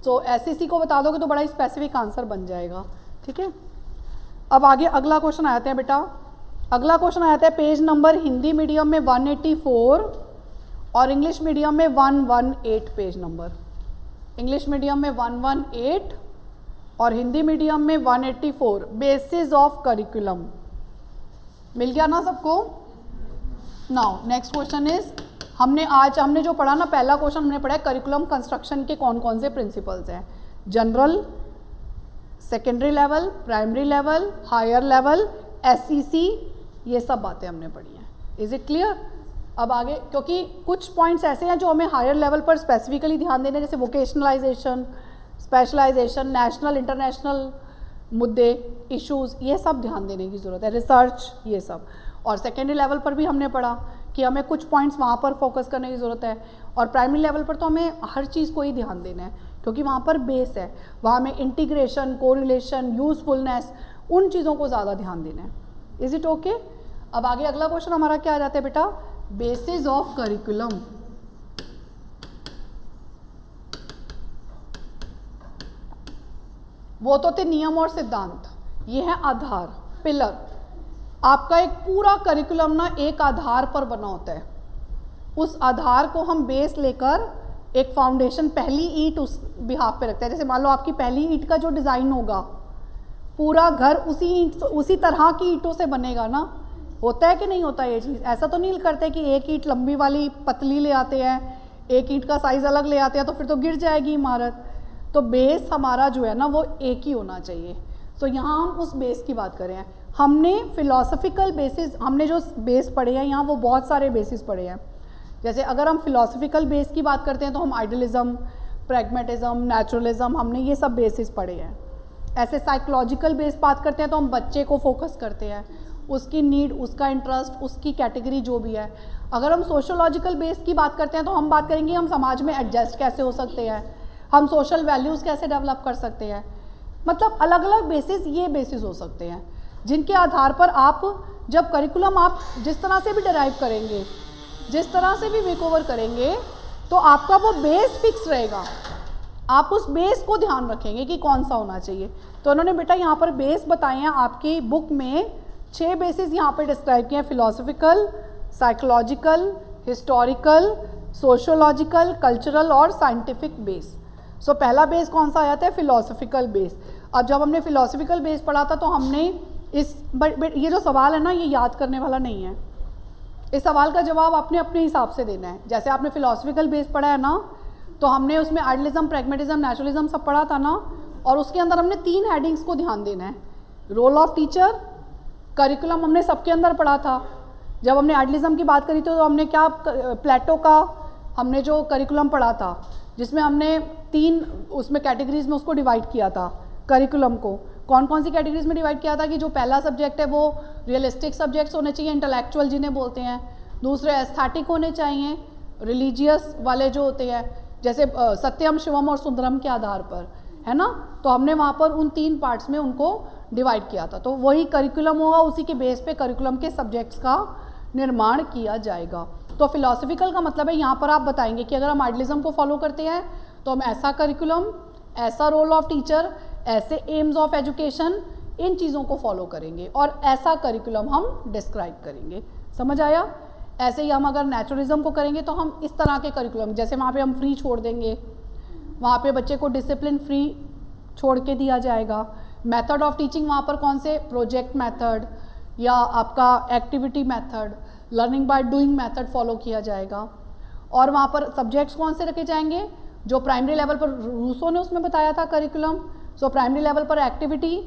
तो एसईसी को बता दोगे तो बड़ा ही स्पेसिफिक आंसर बन जाएगा, ठीक है। अब आगे अगला क्वेश्चन आते हैं बेटा। अगला क्वेश्चन आता है पेज नंबर हिंदी मीडियम में 184 और इंग्लिश मीडियम में 118 पेज नंबर। इंग्लिश मीडियम में 118 और हिंदी मीडियम में 184, बेसिस ऑफ करिकुलम। मिल गया ना सबको। नाउ नेक्स्ट क्वेश्चन इज, हमने जो पढ़ा ना, पहला क्वेश्चन हमने पढ़ा है करिकुलम कंस्ट्रक्शन के कौन कौन से प्रिंसिपल्स हैं, general, secondary level, primary level, higher level, SEC, ये सब बातें हमने पढ़ी हैं। Is it clear. अब आगे, क्योंकि कुछ पॉइंट्स ऐसे हैं जो हमें हायर लेवल पर स्पेसिफिकली ध्यान देने, जैसे वोकेशनलाइजेशन, स्पेशलाइजेशन, नेशनल, इंटरनेशनल, मुद्दे, इश्यूज़, ये सब ध्यान देने की ज़रूरत है, रिसर्च, ये सब। और सेकेंडरी लेवल पर भी हमने पढ़ा कि हमें कुछ पॉइंट्स वहाँ पर फोकस करने की ज़रूरत है, और प्राइमरी लेवल पर तो हमें हर चीज़ को ही ध्यान देना है, क्योंकि वहाँ पर बेस है, वहाँ में इंटीग्रेशन, कोरिलेशन, यूजफुलनेस, उन चीज़ों को ज़्यादा ध्यान देना है। Is it okay? अब आगे अगला क्वेश्चन हमारा क्या आ जाता है बेटा, बेसिस ऑफ करिकुलम। वो तो थे नियम और सिद्धांत, ये है आधार, पिलर। आपका एक पूरा करिकुलम ना एक आधार पर बना होता है, उस आधार को हम बेस लेकर एक फाउंडेशन, पहली ईंट उस बिहाफ पे रखते हैं। जैसे मान लो आपकी पहली ईंट का जो डिज़ाइन होगा, पूरा घर उसी तरह की ईंटों से बनेगा ना। होता है कि नहीं होता ये चीज़? ऐसा तो नहीं करते कि एक ईंट लंबी वाली पतली ले आते हैं, एक ईंट का साइज़ अलग ले आते हैं, तो फिर तो गिर जाएगी इमारत। तो बेस हमारा जो है ना वो एक ही होना चाहिए। तो यहाँ हम उस बेस की बात करें, हमने फिलॉसफिकल बेसिस, हमने जो बेस पढ़े हैं यहाँ वो बहुत सारे बेसिस पढ़े हैं। जैसे अगर हम फिलॉसफिकल बेस की बात करते हैं तो हम आइडियलिज्म, प्रैग्मेटिज्म, नेचुरलिज्म, हमने ये सब बेसिस पढ़े हैं। ऐसे साइकोलॉजिकल बेस बात करते हैं तो हम बच्चे को फोकस करते हैं, उसकी नीड, उसका इंटरेस्ट, उसकी कैटेगरी जो भी है। अगर हम सोशोलॉजिकल बेस की बात करते हैं तो हम बात करेंगे हम समाज में एडजस्ट कैसे हो सकते हैं, हम सोशल वैल्यूज़ कैसे डेवलप कर सकते हैं। मतलब अलग अलग बेसिस, ये बेसिस हो सकते हैं जिनके आधार पर आप जब करिकुलम आप जिस तरह से भी डिराइव करेंगे, जिस तरह से भी मेकओवर करेंगे, तो आपका वो बेस फिक्स रहेगा। आप उस बेस को ध्यान रखेंगे कि कौन सा होना चाहिए। तो उन्होंने बेटा यहाँ पर बेस बताए हैं, आपकी बुक में 6 बेसिस यहाँ पर डिस्क्राइब किए हैं, philosophical, psychological, historical, sociological, cultural और साइंटिफिक बेस। सो पहला बेस कौन सा आया था? Philosophical base. अब जब हमने फिलोसफिकल बेस पढ़ा था तो हमने ये जो सवाल है ना, ये याद करने वाला नहीं है। इस सवाल का जवाब आपने अपने हिसाब से देना है। जैसे आपने फिलोसफिकल बेस पढ़ा है ना, तो हमने उसमें आइडियलिज्म, प्रैग्मेटिज्म, नेचुरलिज्म सब पढ़ा था ना, और उसके अंदर हमने 3 हेडिंग्स को ध्यान देना है। रोल ऑफ टीचर, करिकुलम हमने सबके अंदर पढ़ा था। जब हमने आइडियलिज्म की बात करी तो हमने क्या, प्लेटो का हमने जो करिकुलम पढ़ा था, जिसमें हमने 3 उसमें कैटेगरीज में उसको डिवाइड किया था करिकुलम को। कौन कौन सी कैटेगरीज में डिवाइड किया था कि जो पहला सब्जेक्ट है वो रियलिस्टिक सब्जेक्ट्स होने चाहिए, इंटेलेक्चुअल जिन्हें बोलते हैं। दूसरे एस्थेटिक होने चाहिए, रिलीजियस वाले जो होते हैं, जैसे सत्यम, शिवम और सुंदरम के आधार पर, है ना। तो हमने वहाँ पर उन 3 पार्ट्स में उनको डिवाइड किया था। तो वही करिकुलम होगा, उसी के बेस पे करिकुलम के सब्जेक्ट्स का निर्माण किया जाएगा। तो फिलोसफिकल का मतलब है यहाँ पर आप बताएंगे कि अगर हम आइडियलिज्म को फॉलो करते हैं तो हम ऐसा करिकुलम, ऐसा रोल ऑफ टीचर, ऐसे एम्स ऑफ एजुकेशन, इन चीज़ों को फॉलो करेंगे और ऐसा करिकुलम हम डिस्क्राइब करेंगे। समझ आया? ऐसे ही हम अगर नेचुरलिज्म को करेंगे तो हम इस तरह के करिकुलम, जैसे वहाँ पे हम फ्री छोड़ देंगे, वहाँ पे बच्चे को डिसिप्लिन फ्री छोड़ के दिया जाएगा। मेथड ऑफ टीचिंग वहाँ पर कौन से, प्रोजेक्ट मेथड या आपका activity method, learning by doing method follow किया जाएगा। और वहाँ पर सब्जेक्ट्स कौन से रखे जाएंगे, जो प्राइमरी लेवल पर रूसो ने उसमें बताया था करिकुलम। सो प्राइमरी लेवल पर एक्टिविटी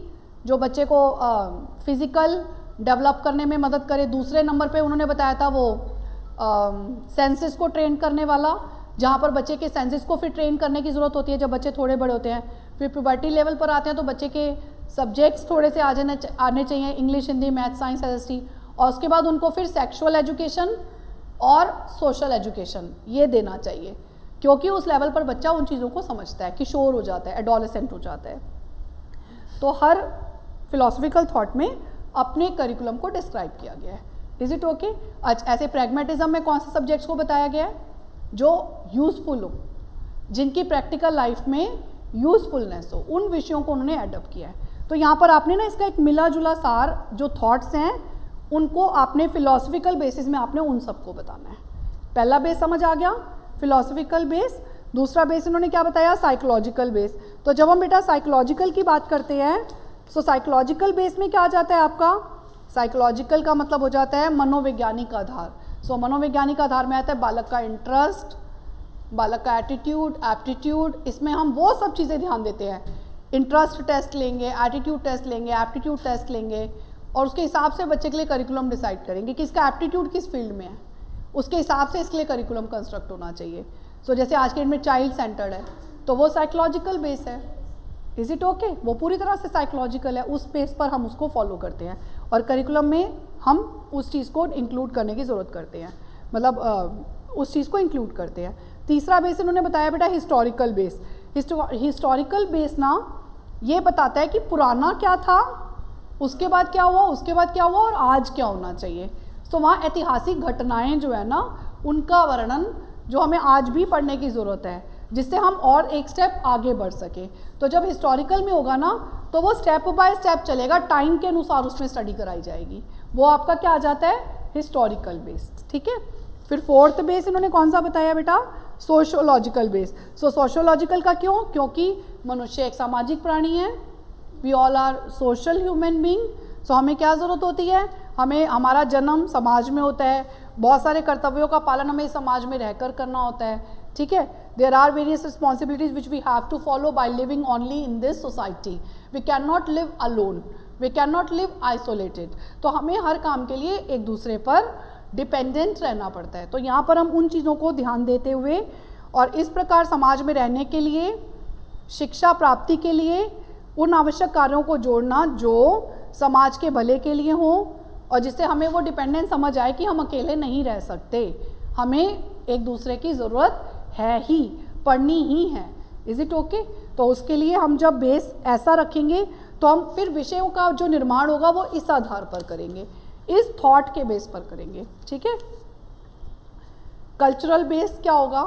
जो बच्चे को फिज़िकल डेवलप करने में मदद करे। दूसरे नंबर पे उन्होंने बताया था वो सेंसेस को ट्रेन करने वाला, जहाँ पर बच्चे के सेंसेस को फिर ट्रेन करने की ज़रूरत होती है जब बच्चे थोड़े बड़े होते हैं। फिर प्यूबर्टी लेवल पर आते हैं तो बच्चे के सब्जेक्ट्स थोड़े से आने चाहिए, English, Hindi, math, science, SST. और उसके बाद उनको फिर सेक्सुअल एजुकेशन और सोशल एजुकेशन ये देना चाहिए, क्योंकि उस लेवल पर बच्चा उन चीज़ों को समझता है, किशोर हो जाता है, एडोलेसेंट हो जाता है। तो हर फिलोसफिकल थॉट में अपने करिकुलम को डिस्क्राइब किया गया है। Is it okay? ऐसे प्रैग्मेटिज्म में कौन से सब्जेक्ट्स को बताया गया है? जो यूज़फुल हो, जिनकी प्रैक्टिकल लाइफ में यूज़फुलनेस हो, उन विषयों को उन्होंने एडप्ट किया है। तो यहाँ पर आपने ना इसका एक मिला जुला सार जो थॉट्स हैं उनको आपने फिलोसफिकल बेसिस में आपने उन सबको बताना है। पहला बेस समझ आ गया, फिलोसफिकल बेस। दूसरा बेस इन्होंने क्या बताया, साइकोलॉजिकल बेस। तो जब हम बेटा साइकोलॉजिकल की बात करते हैं तो साइकोलॉजिकल बेस में क्या आ जाता है आपका, साइकोलॉजिकल का मतलब हो जाता है मनोवैज्ञानिक आधार। सो मनोवैज्ञानिक आधार में आता है बालक का इंटरेस्ट, बालक का एटीट्यूड, एप्टीट्यूड। इसमें हम वो सब चीज़ें ध्यान देते हैं, इंटरेस्ट टेस्ट लेंगे, एटीट्यूड टेस्ट लेंगे, एप्टीट्यूड टेस्ट लेंगे, और उसके हिसाब से बच्चे के लिए करिकुलम डिसाइड करेंगे कि इसका एप्टीट्यूड किस फील्ड में है, उसके हिसाब से इसके लिए करिकुलम कंस्ट्रक्ट होना चाहिए। सो जैसे आज के डेट में चाइल्ड सेंटर्ड है तो वो साइकोलॉजिकल बेस है। Is it okay? वो पूरी तरह से साइकोलॉजिकल है, उस बेस पर हम उसको फॉलो करते हैं और करिकुलम में हम उस चीज़ को इंक्लूड करने की ज़रूरत करते हैं, मतलब उस चीज़ को इंक्लूड करते हैं। तीसरा बेस इन्होंने बताया बेटा हिस्टोरिकल बेस। हिस्टोरिकल बेस ना ये बताता है कि पुराना क्या था, उसके बाद क्या हुआ, उसके बाद क्या हुआ और आज क्या होना चाहिए। तो वहाँ ऐतिहासिक घटनाएं जो है ना उनका वर्णन जो हमें आज भी पढ़ने की ज़रूरत है, जिससे हम और एक स्टेप आगे बढ़ सके। तो जब हिस्टोरिकल में होगा ना तो वो स्टेप बाय स्टेप चलेगा, टाइम के अनुसार उसमें स्टडी कराई जाएगी, वो आपका क्या आ जाता है, हिस्टोरिकल बेस। ठीक है, फिर फोर्थ बेस इन्होंने कौन सा बताया बेटा, सोशियोलॉजिकल बेस। सो सोशियोलॉजिकल का क्यों, क्योंकि मनुष्य एक सामाजिक प्राणी है, we all are social human being. So हमें क्या ज़रूरत होती है, हमें हमारा जन्म समाज में होता है, बहुत सारे कर्तव्यों का पालन हमें समाज में रहकर करना होता है। ठीक है, there are various responsibilities which we have to follow by living only in this society. We can not live alone, we can not live isolated. तो हमें हर काम के लिए एक दूसरे पर डिपेंडेंट रहना पड़ता है। तो यहाँ पर हम उन चीज़ों को ध्यान देते हुए और इस प्रकार समाज में रहने के लिए, शिक्षा प्राप्ति के लिए उन आवश्यक कार्यों को जोड़ना जो समाज के भले के लिए हों और जिससे हमें वो डिपेंडेंस समझ आए कि हम अकेले नहीं रह सकते, हमें एक दूसरे की ज़रूरत है ही, पढ़नी ही है। Is it okay? तो उसके लिए हम जब बेस ऐसा रखेंगे तो हम फिर विषयों का जो निर्माण होगा वो इस आधार पर करेंगे, इस थॉट के बेस पर करेंगे। ठीक है, कल्चरल बेस क्या होगा,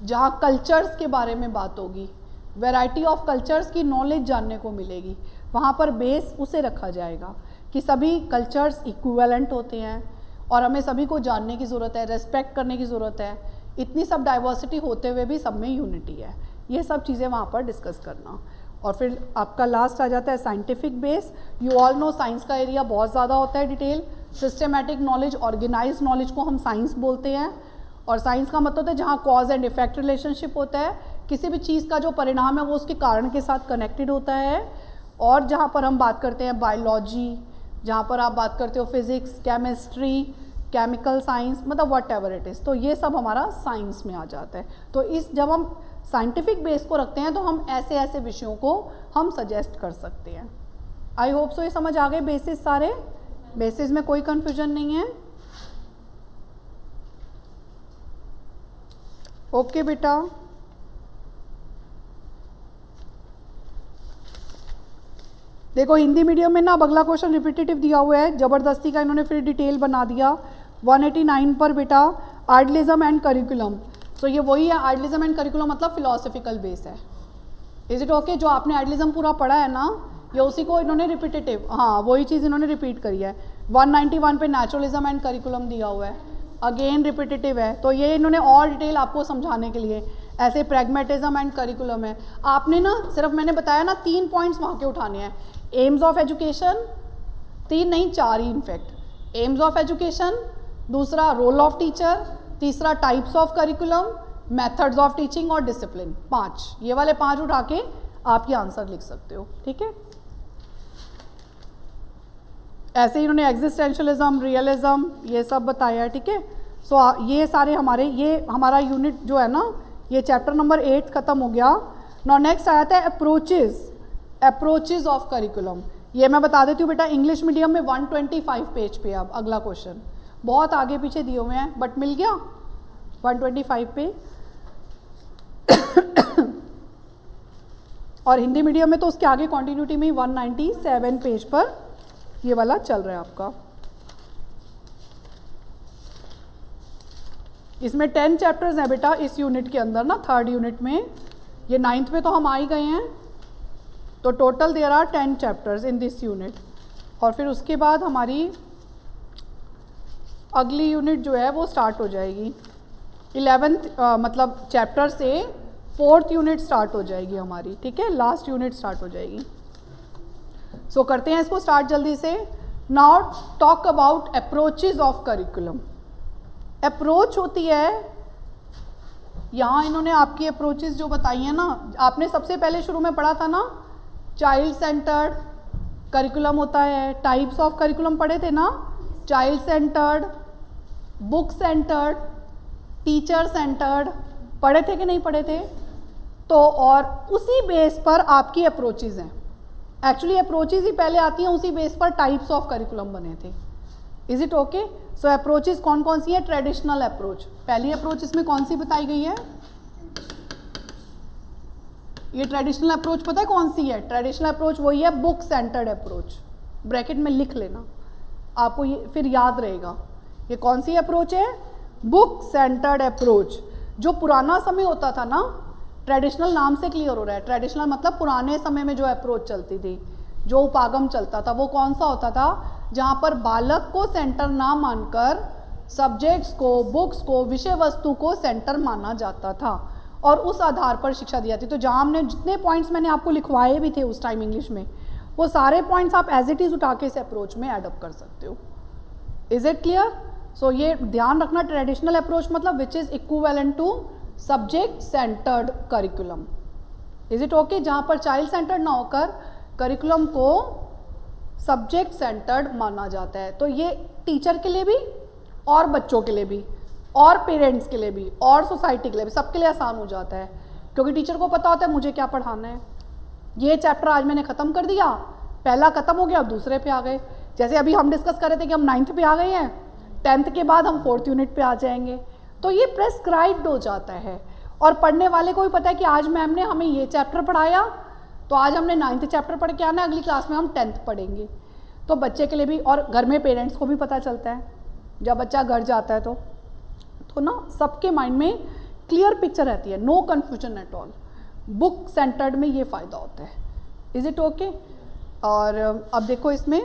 जहाँ कल्चर्स के बारे में बात होगी, वैरायटी ऑफ कल्चर्स की नॉलेज जानने को मिलेगी, वहाँ पर बेस उसे रखा जाएगा कि सभी कल्चर्स इक्विवेलेंट होते हैं और हमें सभी को जानने की ज़रूरत है, रेस्पेक्ट करने की ज़रूरत है। इतनी सब डाइवर्सिटी होते हुए भी सब में यूनिटी है, ये सब चीज़ें वहाँ पर डिस्कस करना। और फिर आपका लास्ट आ जाता है scientific base. You all know science का एरिया बहुत ज़्यादा होता है, detail, systematic knowledge, organise knowledge को हम साइंस बोलते हैं। और साइंस का मतलब है जहाँ कॉज एंड इफेक्ट रिलेशनशिप होता है, किसी भी चीज़ का जो परिणाम है वो उसके कारण के साथ कनेक्टेड होता है। और जहाँ पर हम बात करते हैं बायोलॉजी, जहाँ पर आप बात करते हो फिज़िक्स, केमिस्ट्री, केमिकल साइंस, मतलब व्हाट एवर इट इज़, तो ये सब हमारा साइंस में आ जाता है। तो इस जब हम साइंटिफिक बेस को रखते हैं तो हम ऐसे ऐसे विषयों को हम सजेस्ट कर सकते हैं। आई होप सो ये समझ आ गए बेसिस, सारे बेसिस में कोई कन्फ्यूजन नहीं है। ओके बेटा, देखो हिंदी मीडियम में ना अब अगला क्वेश्चन रिपीटेटिव दिया हुआ है, ज़बरदस्ती का इन्होंने फिर डिटेल बना दिया। 189 पर बेटा आइडियलिज्म एंड करिकुलम। सो ये वही है, आइडियलिज्म एंड करिकुलम मतलब फिलोसफिकल बेस है। Is it okay? जो आपने आइडियलिज्म पूरा पढ़ा है ना, ये उसी को इन्होंने रिपीटेटिव, हाँ वही चीज़ इन्होंने रिपीट करी है। 191 पे नेचुरलिज्म एंड करिकुलम दिया हुआ है, अगेन रिपीटेटिव है। तो ये इन्होंने और डिटेल आपको समझाने के लिए, ऐसे प्रैग्मेटिज्म एंड करिकुलम है। आपने ना सिर्फ मैंने बताया ना 3 पॉइंट्स वहाँ के उठाने हैं। एम्स ऑफ एजुकेशन, 3 नहीं 4 ही इनफैक्ट। एम्स ऑफ एजुकेशन, दूसरा रोल ऑफ टीचर, तीसरा types of curriculum, methods of teaching और डिसिप्लिन। 5, ये वाले 5 उठा के आप ये आंसर लिख सकते हो। ठीक है, ऐसे ही इन्होंने एग्जिस्टेंशलिज्म, रियलिज्म ये सब बताया है। ठीक है, सो ये सारे हमारे, ये हमारा यूनिट जो है ना, ये चैप्टर नंबर 8 खत्म हो गया। नाउ नेक्स्ट आया था अप्रोचेज ऑफ करिकुलम। ये मैं बता देती हूँ बेटा, इंग्लिश मीडियम में 125 पेज पे अब अगला क्वेश्चन, बहुत आगे पीछे दिए हुए हैं बट मिल गया 125 पे। और हिंदी मीडियम में तो उसके आगे कॉन्टिन्यूटी में 197 पेज पर ये वाला चल रहा है आपका। इसमें 10 चैप्टर्स हैं बेटा इस यूनिट के अंदर ना, 3rd यूनिट में। ये 9th में तो हम आ ही गए हैं, तो total there are 10 chapters in this unit. और फिर उसके बाद हमारी अगली यूनिट जो है वो स्टार्ट हो जाएगी 11th मतलब चैप्टर से 4th यूनिट स्टार्ट हो जाएगी हमारी। ठीक है, लास्ट यूनिट स्टार्ट हो जाएगी। सो करते हैं इसको स्टार्ट जल्दी से। Now talk about approaches of curriculum. Approach होती है, यहाँ इन्होंने आपकी अप्रोचेज जो बताई है ना, आपने सबसे पहले शुरू में पढ़ा था ना, चाइल्ड सेंटर्ड करिकुलम होता है, टाइप्स ऑफ करिकुलम पढ़े थे ना, child centred, book centred, teacher centred, पढ़े थे कि नहीं पढ़े थे? तो तो और उसी बेस पर आपकी अप्रोचेज हैं। एक्चुअली अप्रोचेज ही पहले आती हैं, उसी बेस पर टाइप्स ऑफ करिकुलम बने थे। Is it okay? So approaches कौन कौन सी है? ट्रेडिशनल अप्रोच, पहली अप्रोच इसमें कौन सी बताई गई है? ये ट्रेडिशनल अप्रोच पता है कौन सी है? ट्रेडिशनल अप्रोच वही है बुक सेंटर्ड अप्रोच, ब्रैकेट में लिख लेना, आपको ये फिर याद रहेगा। ये कौन सी अप्रोच है? Book centred approach. जो पुराना समय होता था ना, ट्रेडिशनल नाम से क्लियर हो रहा है, ट्रेडिशनल मतलब पुराने समय में जो अप्रोच चलती थी, जो उपागम चलता था, वो कौन सा होता था? जहाँ पर बालक को सेंटर ना मानकर सब्जेक्ट्स को, बुक्स को, विषय वस्तु को सेंटर माना जाता था और उस आधार पर शिक्षा दी जाती। तो जहाँ हमने जितने पॉइंट्स मैंने आपको लिखवाए भी थे उस टाइम इंग्लिश में, वो सारे पॉइंट्स आप एज इट इज़ उठा के इस अप्रोच में एडअप कर सकते हो। Is it clear? सो ये ध्यान रखना, ट्रेडिशनल अप्रोच मतलब which is equivalent to subject centred curriculum. Is it okay? जहाँ पर चाइल्ड सेंटर्ड ना होकर करिकुलम को सब्जेक्ट सेंटर्ड माना जाता है। तो ये टीचर के लिए भी और बच्चों के लिए भी और पेरेंट्स के लिए भी और सोसाइटी के लिए भी, सबके लिए आसान हो जाता है, क्योंकि टीचर को पता होता है मुझे क्या पढ़ाना है। ये चैप्टर आज मैंने ख़त्म कर दिया, पहला ख़त्म हो गया, अब दूसरे पे आ गए। जैसे अभी हम डिस्कस कर रहे थे कि हम 9th पे आ गए हैं, 10th के बाद हम 4th यूनिट पे आ जाएंगे। तो ये प्रेस्क्राइब्ड हो जाता है और पढ़ने वाले को भी पता है कि आज मैम ने हमें ये चैप्टर पढ़ाया, तो आज हमने 9th चैप्टर पढ़ के आना है, अगली क्लास में हम 10th पढ़ेंगे। तो बच्चे के लिए भी और घर में पेरेंट्स को भी पता चलता है जब बच्चा घर जाता है तो ना सबके माइंड में क्लियर पिक्चर रहती है, no confusion at all. Book centred में ये फ़ायदा होता है। Is it okay? और अब देखो इसमें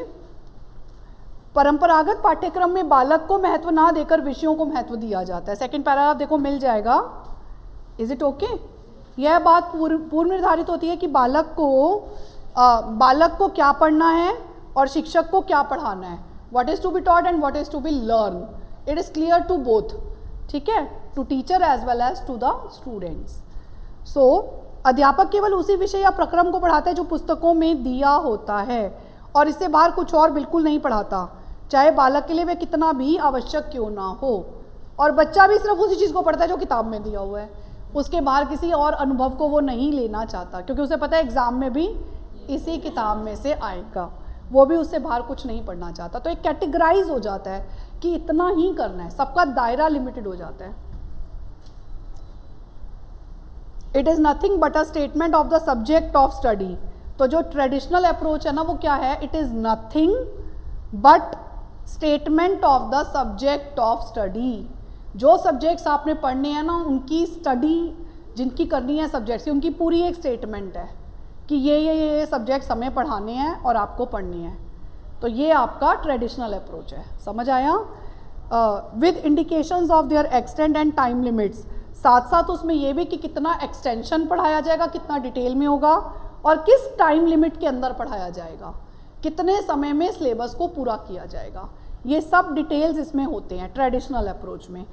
परंपरागत पाठ्यक्रम में बालक को महत्व ना देकर विषयों को महत्व दिया जाता है। सेकंड पैराग्राफ देखो मिल जाएगा। Is it okay? यह बात पूर्व निर्धारित होती है कि बालक को क्या पढ़ना है और शिक्षक को क्या पढ़ाना है। What is to be taught and what is to be learn, it is clear to both, ठीक है, to teacher as well as to the students. So अध्यापक केवल उसी विषय या प्रक्रम को पढ़ाता है जो पुस्तकों में दिया होता है और इससे बाहर कुछ और बिल्कुल नहीं पढ़ाता, चाहे बालक के लिए वे कितना भी आवश्यक क्यों ना हो। और बच्चा भी सिर्फ उसी चीज़ को पढ़ता है जो किताब में दिया हुआ है, उसके बाहर किसी और अनुभव को वो नहीं लेना चाहता, क्योंकि उसे पता है एग्ज़ाम में भी इसी किताब में से आएगा, वो भी उससे बाहर कुछ नहीं पढ़ना चाहता। तो एक कैटेगराइज हो जाता है कि इतना ही करना है, सबका दायरा लिमिटेड हो जाता है। It is nothing but a statement of the subject of study. तो जो ट्रेडिशनल अप्रोच है ना, वो क्या है? It is nothing but statement of the subject of study. जो सब्जेक्ट्स आपने पढ़ने हैं ना, उनकी स्टडी जिनकी करनी है सब्जेक्ट्स की, उनकी पूरी एक स्टेटमेंट है कि ये सब्जेक्ट्स हमें पढ़ाने हैं और आपको पढ़ने हैं। तो ये आपका ट्रेडिशनल अप्रोच है, समझ आया? With indications of their extent and time limits, साथ साथ उसमें ये भी कि कितना एक्सटेंशन पढ़ाया जाएगा, कितना डिटेल में होगा और किस टाइम लिमिट के अंदर पढ़ाया जाएगा, कितने समय में सिलेबस को पूरा किया जाएगा, ये सब डिटेल्स इसमें होते हैं ट्रेडिशनल अप्रोच में।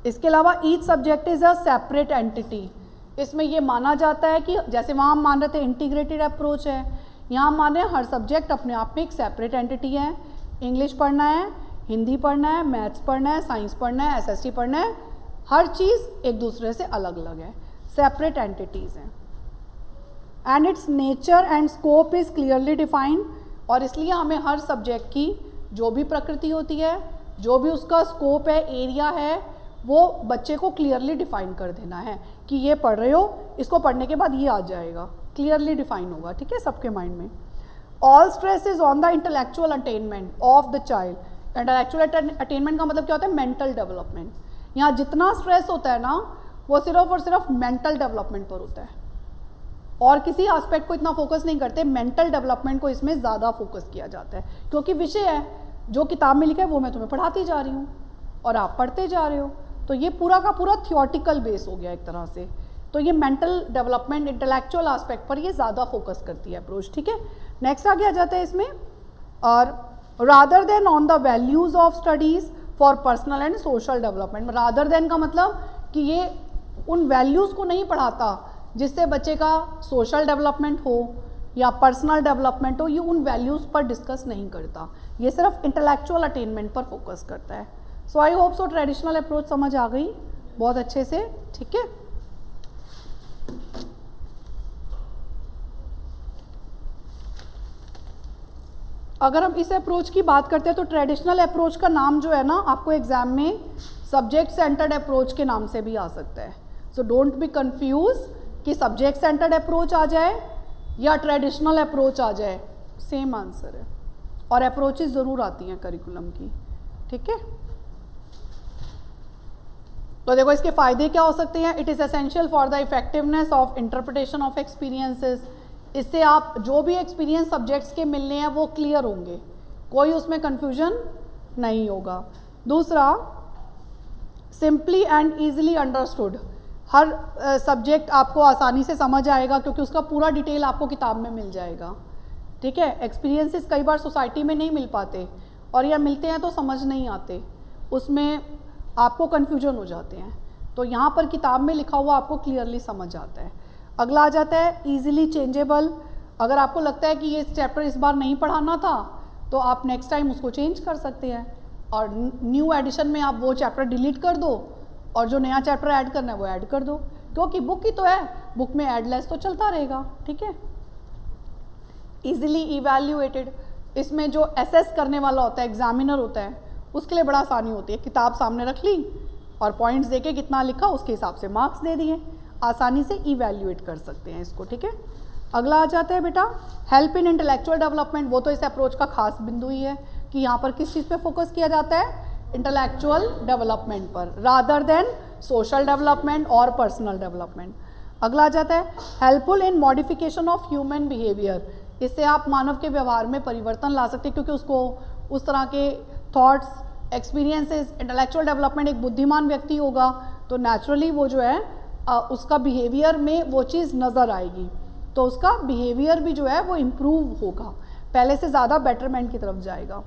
इसके अलावा each subject is a separate entity. इसमें ये माना जाता है कि जैसे वहाँ हम मान रहे थे इंटीग्रेटेड अप्रोच है, यहाँ मान रहे हैं हर सब्जेक्ट अपने आप में एक सेपरेट एंटिटी है। इंग्लिश पढ़ना है, हिंदी पढ़ना है, मैथ्स पढ़ना है, साइंस पढ़ना है, एसएसटी पढ़ना है, हर चीज़ एक दूसरे से अलग अलग है, सेपरेट एंटिटीज़ हैं। And it's nature and scope is clearly defined. और इसलिए हमें हर सब्जेक्ट की जो भी प्रकृति होती है, जो भी उसका स्कोप है, एरिया है, वो बच्चे को क्लियरली डिफाइन कर देना है कि ये पढ़ रहे हो, इसको पढ़ने के बाद ये आ जाएगा, क्लियरली डिफाइन होगा, ठीक है, सबके माइंड में। All stress is on the intellectual attainment of the child. Intellectual attainment का मतलब क्या होता है? Mental development. यहाँ जितना स्ट्रेस होता है ना, वो सिर्फ और सिर्फ मेंटल डेवलपमेंट पर होता है और किसी एस्पेक्ट को इतना फोकस नहीं करते, मेंटल डेवलपमेंट को इसमें ज़्यादा फोकस किया जाता है, क्योंकि विषय है जो किताब में लिखा है वो मैं तुम्हें पढ़ाती जा रही हूँ और आप पढ़ते जा रहे हो। तो ये पूरा का पूरा थियोटिकल बेस हो गया एक तरह से। तो ये मेंटल डेवलपमेंट, इंटेलेक्चुअल एस्पेक्ट पर ये ज़्यादा फोकस करती है अप्रोच, ठीक है। नेक्स्ट आगे आ जाता है इसमें, और rather than on the values of studies for personal and social development. Rather than का मतलब कि ये उन वैल्यूज़ को नहीं पढ़ाता जिससे बच्चे का सोशल डेवलपमेंट हो या पर्सनल डेवलपमेंट हो, ये उन वैल्यूज़ पर डिस्कस नहीं करता, ये सिर्फ इंटेलेक्चुअल अटेनमेंट पर फोकस करता है। So I hope so traditional approach समझ आ गई बहुत अच्छे से, ठीक है। अगर हम इस अप्रोच की बात करते हैं तो ट्रेडिशनल अप्रोच का नाम जो है ना, आपको एग्जाम में सब्जेक्ट सेंटर्ड अप्रोच के नाम से भी आ सकता है। सो डोंट बी कंफ्यूज कि सब्जेक्ट सेंटर्ड अप्रोच आ जाए या ट्रेडिशनल अप्रोच आ जाए, सेम आंसर है। और अप्रोचेस ज़रूर आती हैं करिकुलम की, ठीक है। तो देखो इसके फ़ायदे क्या हो सकते हैं। It is essential for the effectiveness of interpretation of experiences. इससे आप जो भी एक्सपीरियंस सब्जेक्ट्स के मिलने हैं वो क्लियर होंगे, कोई उसमें कन्फ्यूजन नहीं होगा। दूसरा, simply and easily understood. Her subject आपको आसानी से समझ आएगा क्योंकि उसका पूरा डिटेल आपको किताब में मिल जाएगा, ठीक है। एक्सपीरियंसेस कई बार सोसाइटी में नहीं मिल पाते और या मिलते हैं तो समझ नहीं आते, उसमें आपको कन्फ्यूजन हो जाते हैं। तो यहाँ पर किताब में लिखा हुआ आपको क्लियरली समझ आता है। अगला आ जाता है ईजिली चेंजेबल। अगर आपको लगता है कि ये चैप्टर इस बार नहीं पढ़ाना था तो आप नेक्स्ट टाइम उसको चेंज कर सकते हैं और न्यू एडिशन में आप वो चैप्टर डिलीट कर दो और जो नया चैप्टर ऐड करना है वो ऐड कर दो, क्योंकि बुक ही तो है, बुक में ऐड लेस तो चलता रहेगा, ठीक है। Easily evaluated. इसमें जो एसेस करने वाला होता है, एग्जामिनर होता है, उसके लिए बड़ा आसानी होती है। किताब सामने रख ली और पॉइंट्स देके कितना लिखा उसके हिसाब से मार्क्स दे दिए, आसानी से इवैल्यूएट कर सकते हैं इसको, ठीक है। अगला आ जाता है बेटा हेल्प इन इंटेलेक्चुअल डेवलपमेंट। वो तो इस अप्रोच का खास बिंदु ही है कि यहाँ पर किस चीज़ पे फोकस किया जाता है, इंटेलेक्चुअल डेवलपमेंट पर, रादर देन सोशल डेवलपमेंट और पर्सनल डेवलपमेंट। अगला आ जाता है helpful in modification of human behaviour. इससे आप मानव के व्यवहार में परिवर्तन ला सकते हैं, क्योंकि उसको उस तरह के थॉट्स, एक्सपीरियंसेस, इंटेलेक्चुअल डेवलपमेंट, एक बुद्धिमान व्यक्ति होगा तो नेचुरली वो जो है उसका बिहेवियर में वो चीज़ नज़र आएगी, तो उसका बिहेवियर भी जो है वो इम्प्रूव होगा, पहले से ज़्यादा बेटरमेंट की तरफ जाएगा।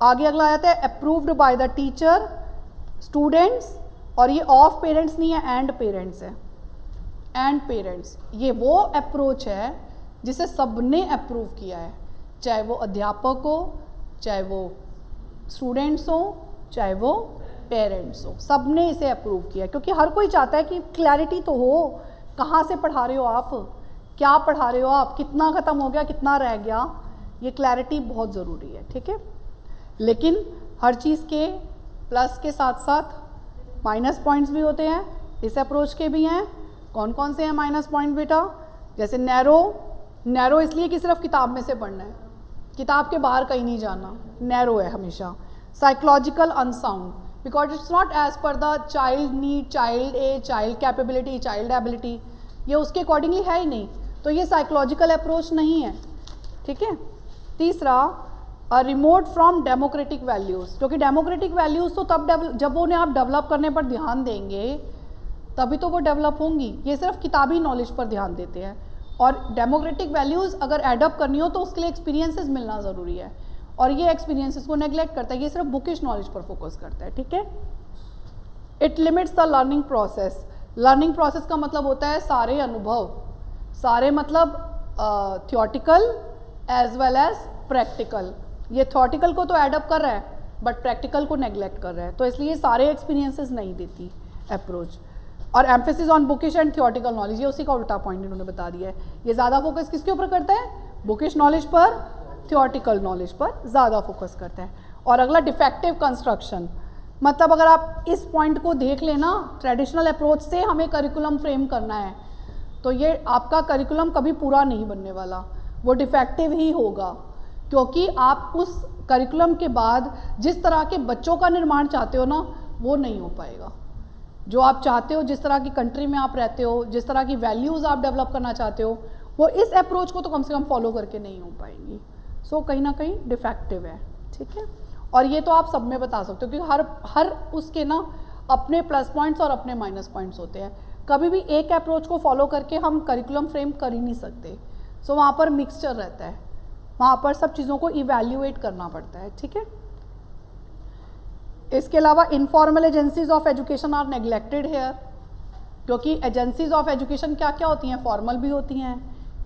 आगे अगला आ जाता है approved by the teacher, students, और ये ऑफ पेरेंट्स नहीं है, एंड पेरेंट्स है, एंड पेरेंट्स। ये वो अप्रोच है जिसे सबने अप्रूव किया है, चाहे वो अध्यापक हो, चाहे वो स्टूडेंट्स हो, चाहे वो पेरेंट्स हो, सब ने इसे अप्रूव किया, क्योंकि हर कोई चाहता है कि क्लैरिटी तो हो, कहाँ से पढ़ा रहे हो आप, क्या पढ़ा रहे हो आप, कितना ख़त्म हो गया, कितना रह गया, ये क्लैरिटी बहुत ज़रूरी है, ठीक है। लेकिन हर चीज़ के प्लस के साथ साथ माइनस पॉइंट्स भी होते हैं, इस अप्रोच के भी हैं। कौन कौन से हैं माइनस पॉइंट बेटा? जैसे नैरो इसलिए कि सिर्फ किताब में से पढ़ना है, किताब के बाहर कहीं नहीं जाना, नैरो है हमेशा। Psychological unsound, because it's not as per the child need, child age, child capability, child ability, ये उसके अकॉर्डिंगली है ही नहीं, तो ये साइकोलॉजिकल अप्रोच नहीं है, ठीक है। तीसरा, रिमोट फ्रॉम डेमोक्रेटिक वैल्यूज़, क्योंकि डेमोक्रेटिक वैल्यूज़ तो तब जब उन्हें आप डेवलप करने पर ध्यान देंगे तभी तो वो डेवलप होंगी। ये सिर्फ किताबी नॉलेज पर ध्यान देते हैं, और डेमोक्रेटिक वैल्यूज़ अगर एडअप करनी हो तो उसके लिए एक्सपीरियंसेस मिलना ज़रूरी है, और ये एक्सपीरियंसेस को नेग्लेक्ट करता है, ये सिर्फ बुकिश नॉलेज पर फोकस करता है, ठीक है। It limits the learning process. Learning process का मतलब होता है सारे अनुभव, सारे मतलब theoretical as well as practical. ये थियोटिकल को तो एडअप कर रहा है बट प्रैक्टिकल को नेग्लेक्ट कर रहा है, तो इसलिए सारे एक्सपीरियंसेस नहीं देती अप्रोच। और emphasis on bookish and theoretical knowledge, ये उसी का उल्टा पॉइंट इन्होंने बता दिया है। ये ज़्यादा फोकस किसके ऊपर करता है? बुकिश नॉलेज पर, थियोटिकल नॉलेज पर ज़्यादा फोकस करता है। और अगला डिफेक्टिव कंस्ट्रक्शन, मतलब अगर आप इस पॉइंट को देख लेना, ट्रेडिशनल अप्रोच से हमें करिकुलम फ्रेम करना है तो ये आपका करिकुलम कभी पूरा नहीं बनने वाला, वो डिफेक्टिव ही होगा, क्योंकि आप उस करिकुलम के बाद जिस तरह के बच्चों का निर्माण चाहते हो ना, वो नहीं हो पाएगा। जो आप चाहते हो, जिस तरह की कंट्री में आप रहते हो, जिस तरह की वैल्यूज़ आप डेवलप करना चाहते हो, वो इस अप्रोच को तो कम से कम फॉलो करके नहीं हो पाएंगी। सो कहीं ना कहीं डिफेक्टिव है, ठीक है। और ये तो आप सब में बता सकते हो, क्योंकि हर उसके ना अपने प्लस पॉइंट्स और अपने माइनस पॉइंट्स होते हैं। कभी भी एक अप्रोच को फॉलो करके हम करिकुलम फ्रेम कर ही नहीं सकते। सो वहाँ पर मिक्सचर रहता है, वहाँ पर सब चीज़ों को इवैल्यूएट करना पड़ता है, ठीक है। इसके अलावा informal agencies of education are neglected here, क्योंकि एजेंसीज ऑफ एजुकेशन क्या क्या होती हैं? फॉर्मल भी होती हैं,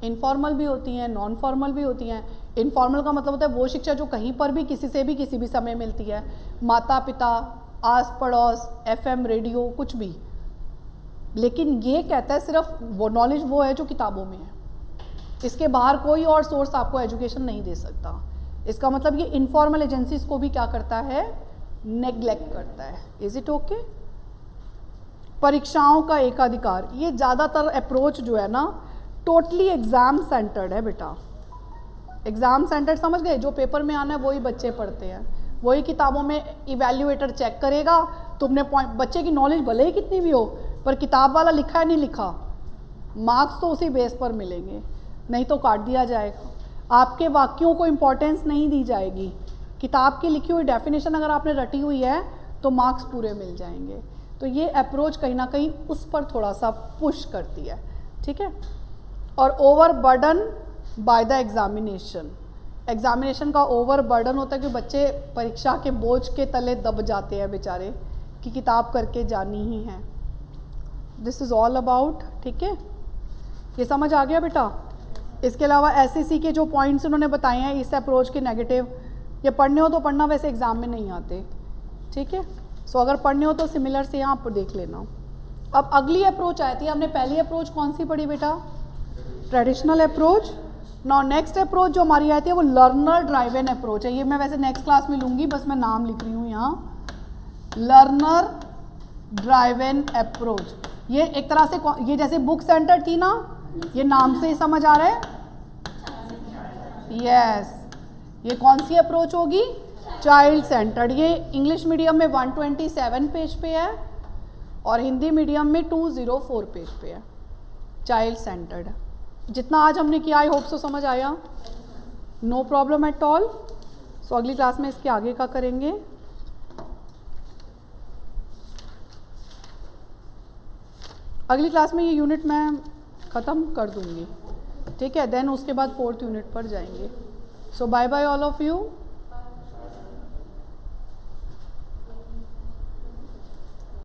इनफॉर्मल भी होती हैं, नॉन फॉर्मल भी होती हैं। इनफॉर्मल का मतलब होता है वो शिक्षा जो कहीं पर भी किसी से भी किसी भी समय मिलती है, माता पिता, आस पड़ोस, FM, रेडियो, कुछ भी। लेकिन ये कहता है सिर्फ वो नॉलेज वो है जो किताबों में है, इसके बाहर कोई और सोर्स आपको एजुकेशन नहीं दे सकता। इसका मतलब ये इनफॉर्मल एजेंसीज को भी क्या करता है, नेग्लेक्ट करता है। Is it okay? परीक्षाओं का एकाधिकार, ये ज़्यादातर अप्रोच जो है ना टोटली एग्ज़ाम सेंटर्ड है बेटा। एग्ज़ाम सेंटर्ड समझ गए, जो पेपर में आना है वही बच्चे पढ़ते हैं, वही किताबों में इवैल्यूएटर चेक करेगा, तुमने पॉइंट, बच्चे की नॉलेज भले ही कितनी भी हो, पर किताब वाला लिखा है नहीं लिखा, मार्क्स तो उसी बेस पर मिलेंगे, नहीं तो काट दिया जाएगा। आपके वाक्यों को इम्पोर्टेंस नहीं दी जाएगी, किताब की लिखी हुई डेफिनेशन अगर आपने रटी हुई है तो मार्क्स पूरे मिल जाएंगे। तो ये अप्रोच कहीं ना कहीं उस पर थोड़ा सा पुश करती है, ठीक है। और over burden by the examination, examination का ओवर बर्डन होता है कि बच्चे परीक्षा के बोझ के तले दब जाते हैं बेचारे, कि किताब करके जानी ही है। दिस इज़ ऑल अबाउट, ठीक है, ये समझ आ गया बेटा। इसके अलावा SEC के जो पॉइंट्स उन्होंने बताए हैं इस अप्रोच के नेगेटिव, ये पढ़ने हो तो पढ़ना, वैसे एग्ज़ाम में नहीं आते, ठीक है। सो अगर पढ़ने हो तो सिमिलर से यहाँ पर देख लेना। अब अगली अप्रोच आती है, हमने पहली अप्रोच कौन सी पढ़ी बेटा, traditional approach. Now next approach जो हमारी आती है वो लर्नर ड्राइवन अप्रोच है। ये मैं वैसे नेक्स्ट क्लास में लूँगी, बस मैं नाम लिख रही हूँ यहाँ, लर्नर ड्राइवन अप्रोच। ये एक तरह से ये जैसे बुक सेंटर थी ना, ये नाम से ही समझ आ रहा है, यस। ये कौन सी अप्रोच होगी, चाइल्ड सेंटर्ड। ये इंग्लिश मीडियम में 127 पेज पे है और हिंदी मीडियम में 204 पेज पे है, चाइल्ड सेंटर्ड। जितना आज हमने किया आई होप सो समझ आया, नो प्रॉब्लम एट ऑल। सो अगली क्लास में इसके आगे का करेंगे। अगली क्लास में ये यूनिट मैं ख़त्म कर दूंगी, ठीक है, देन उसके बाद 4th यूनिट पर जाएंगे। So bye bye all of you.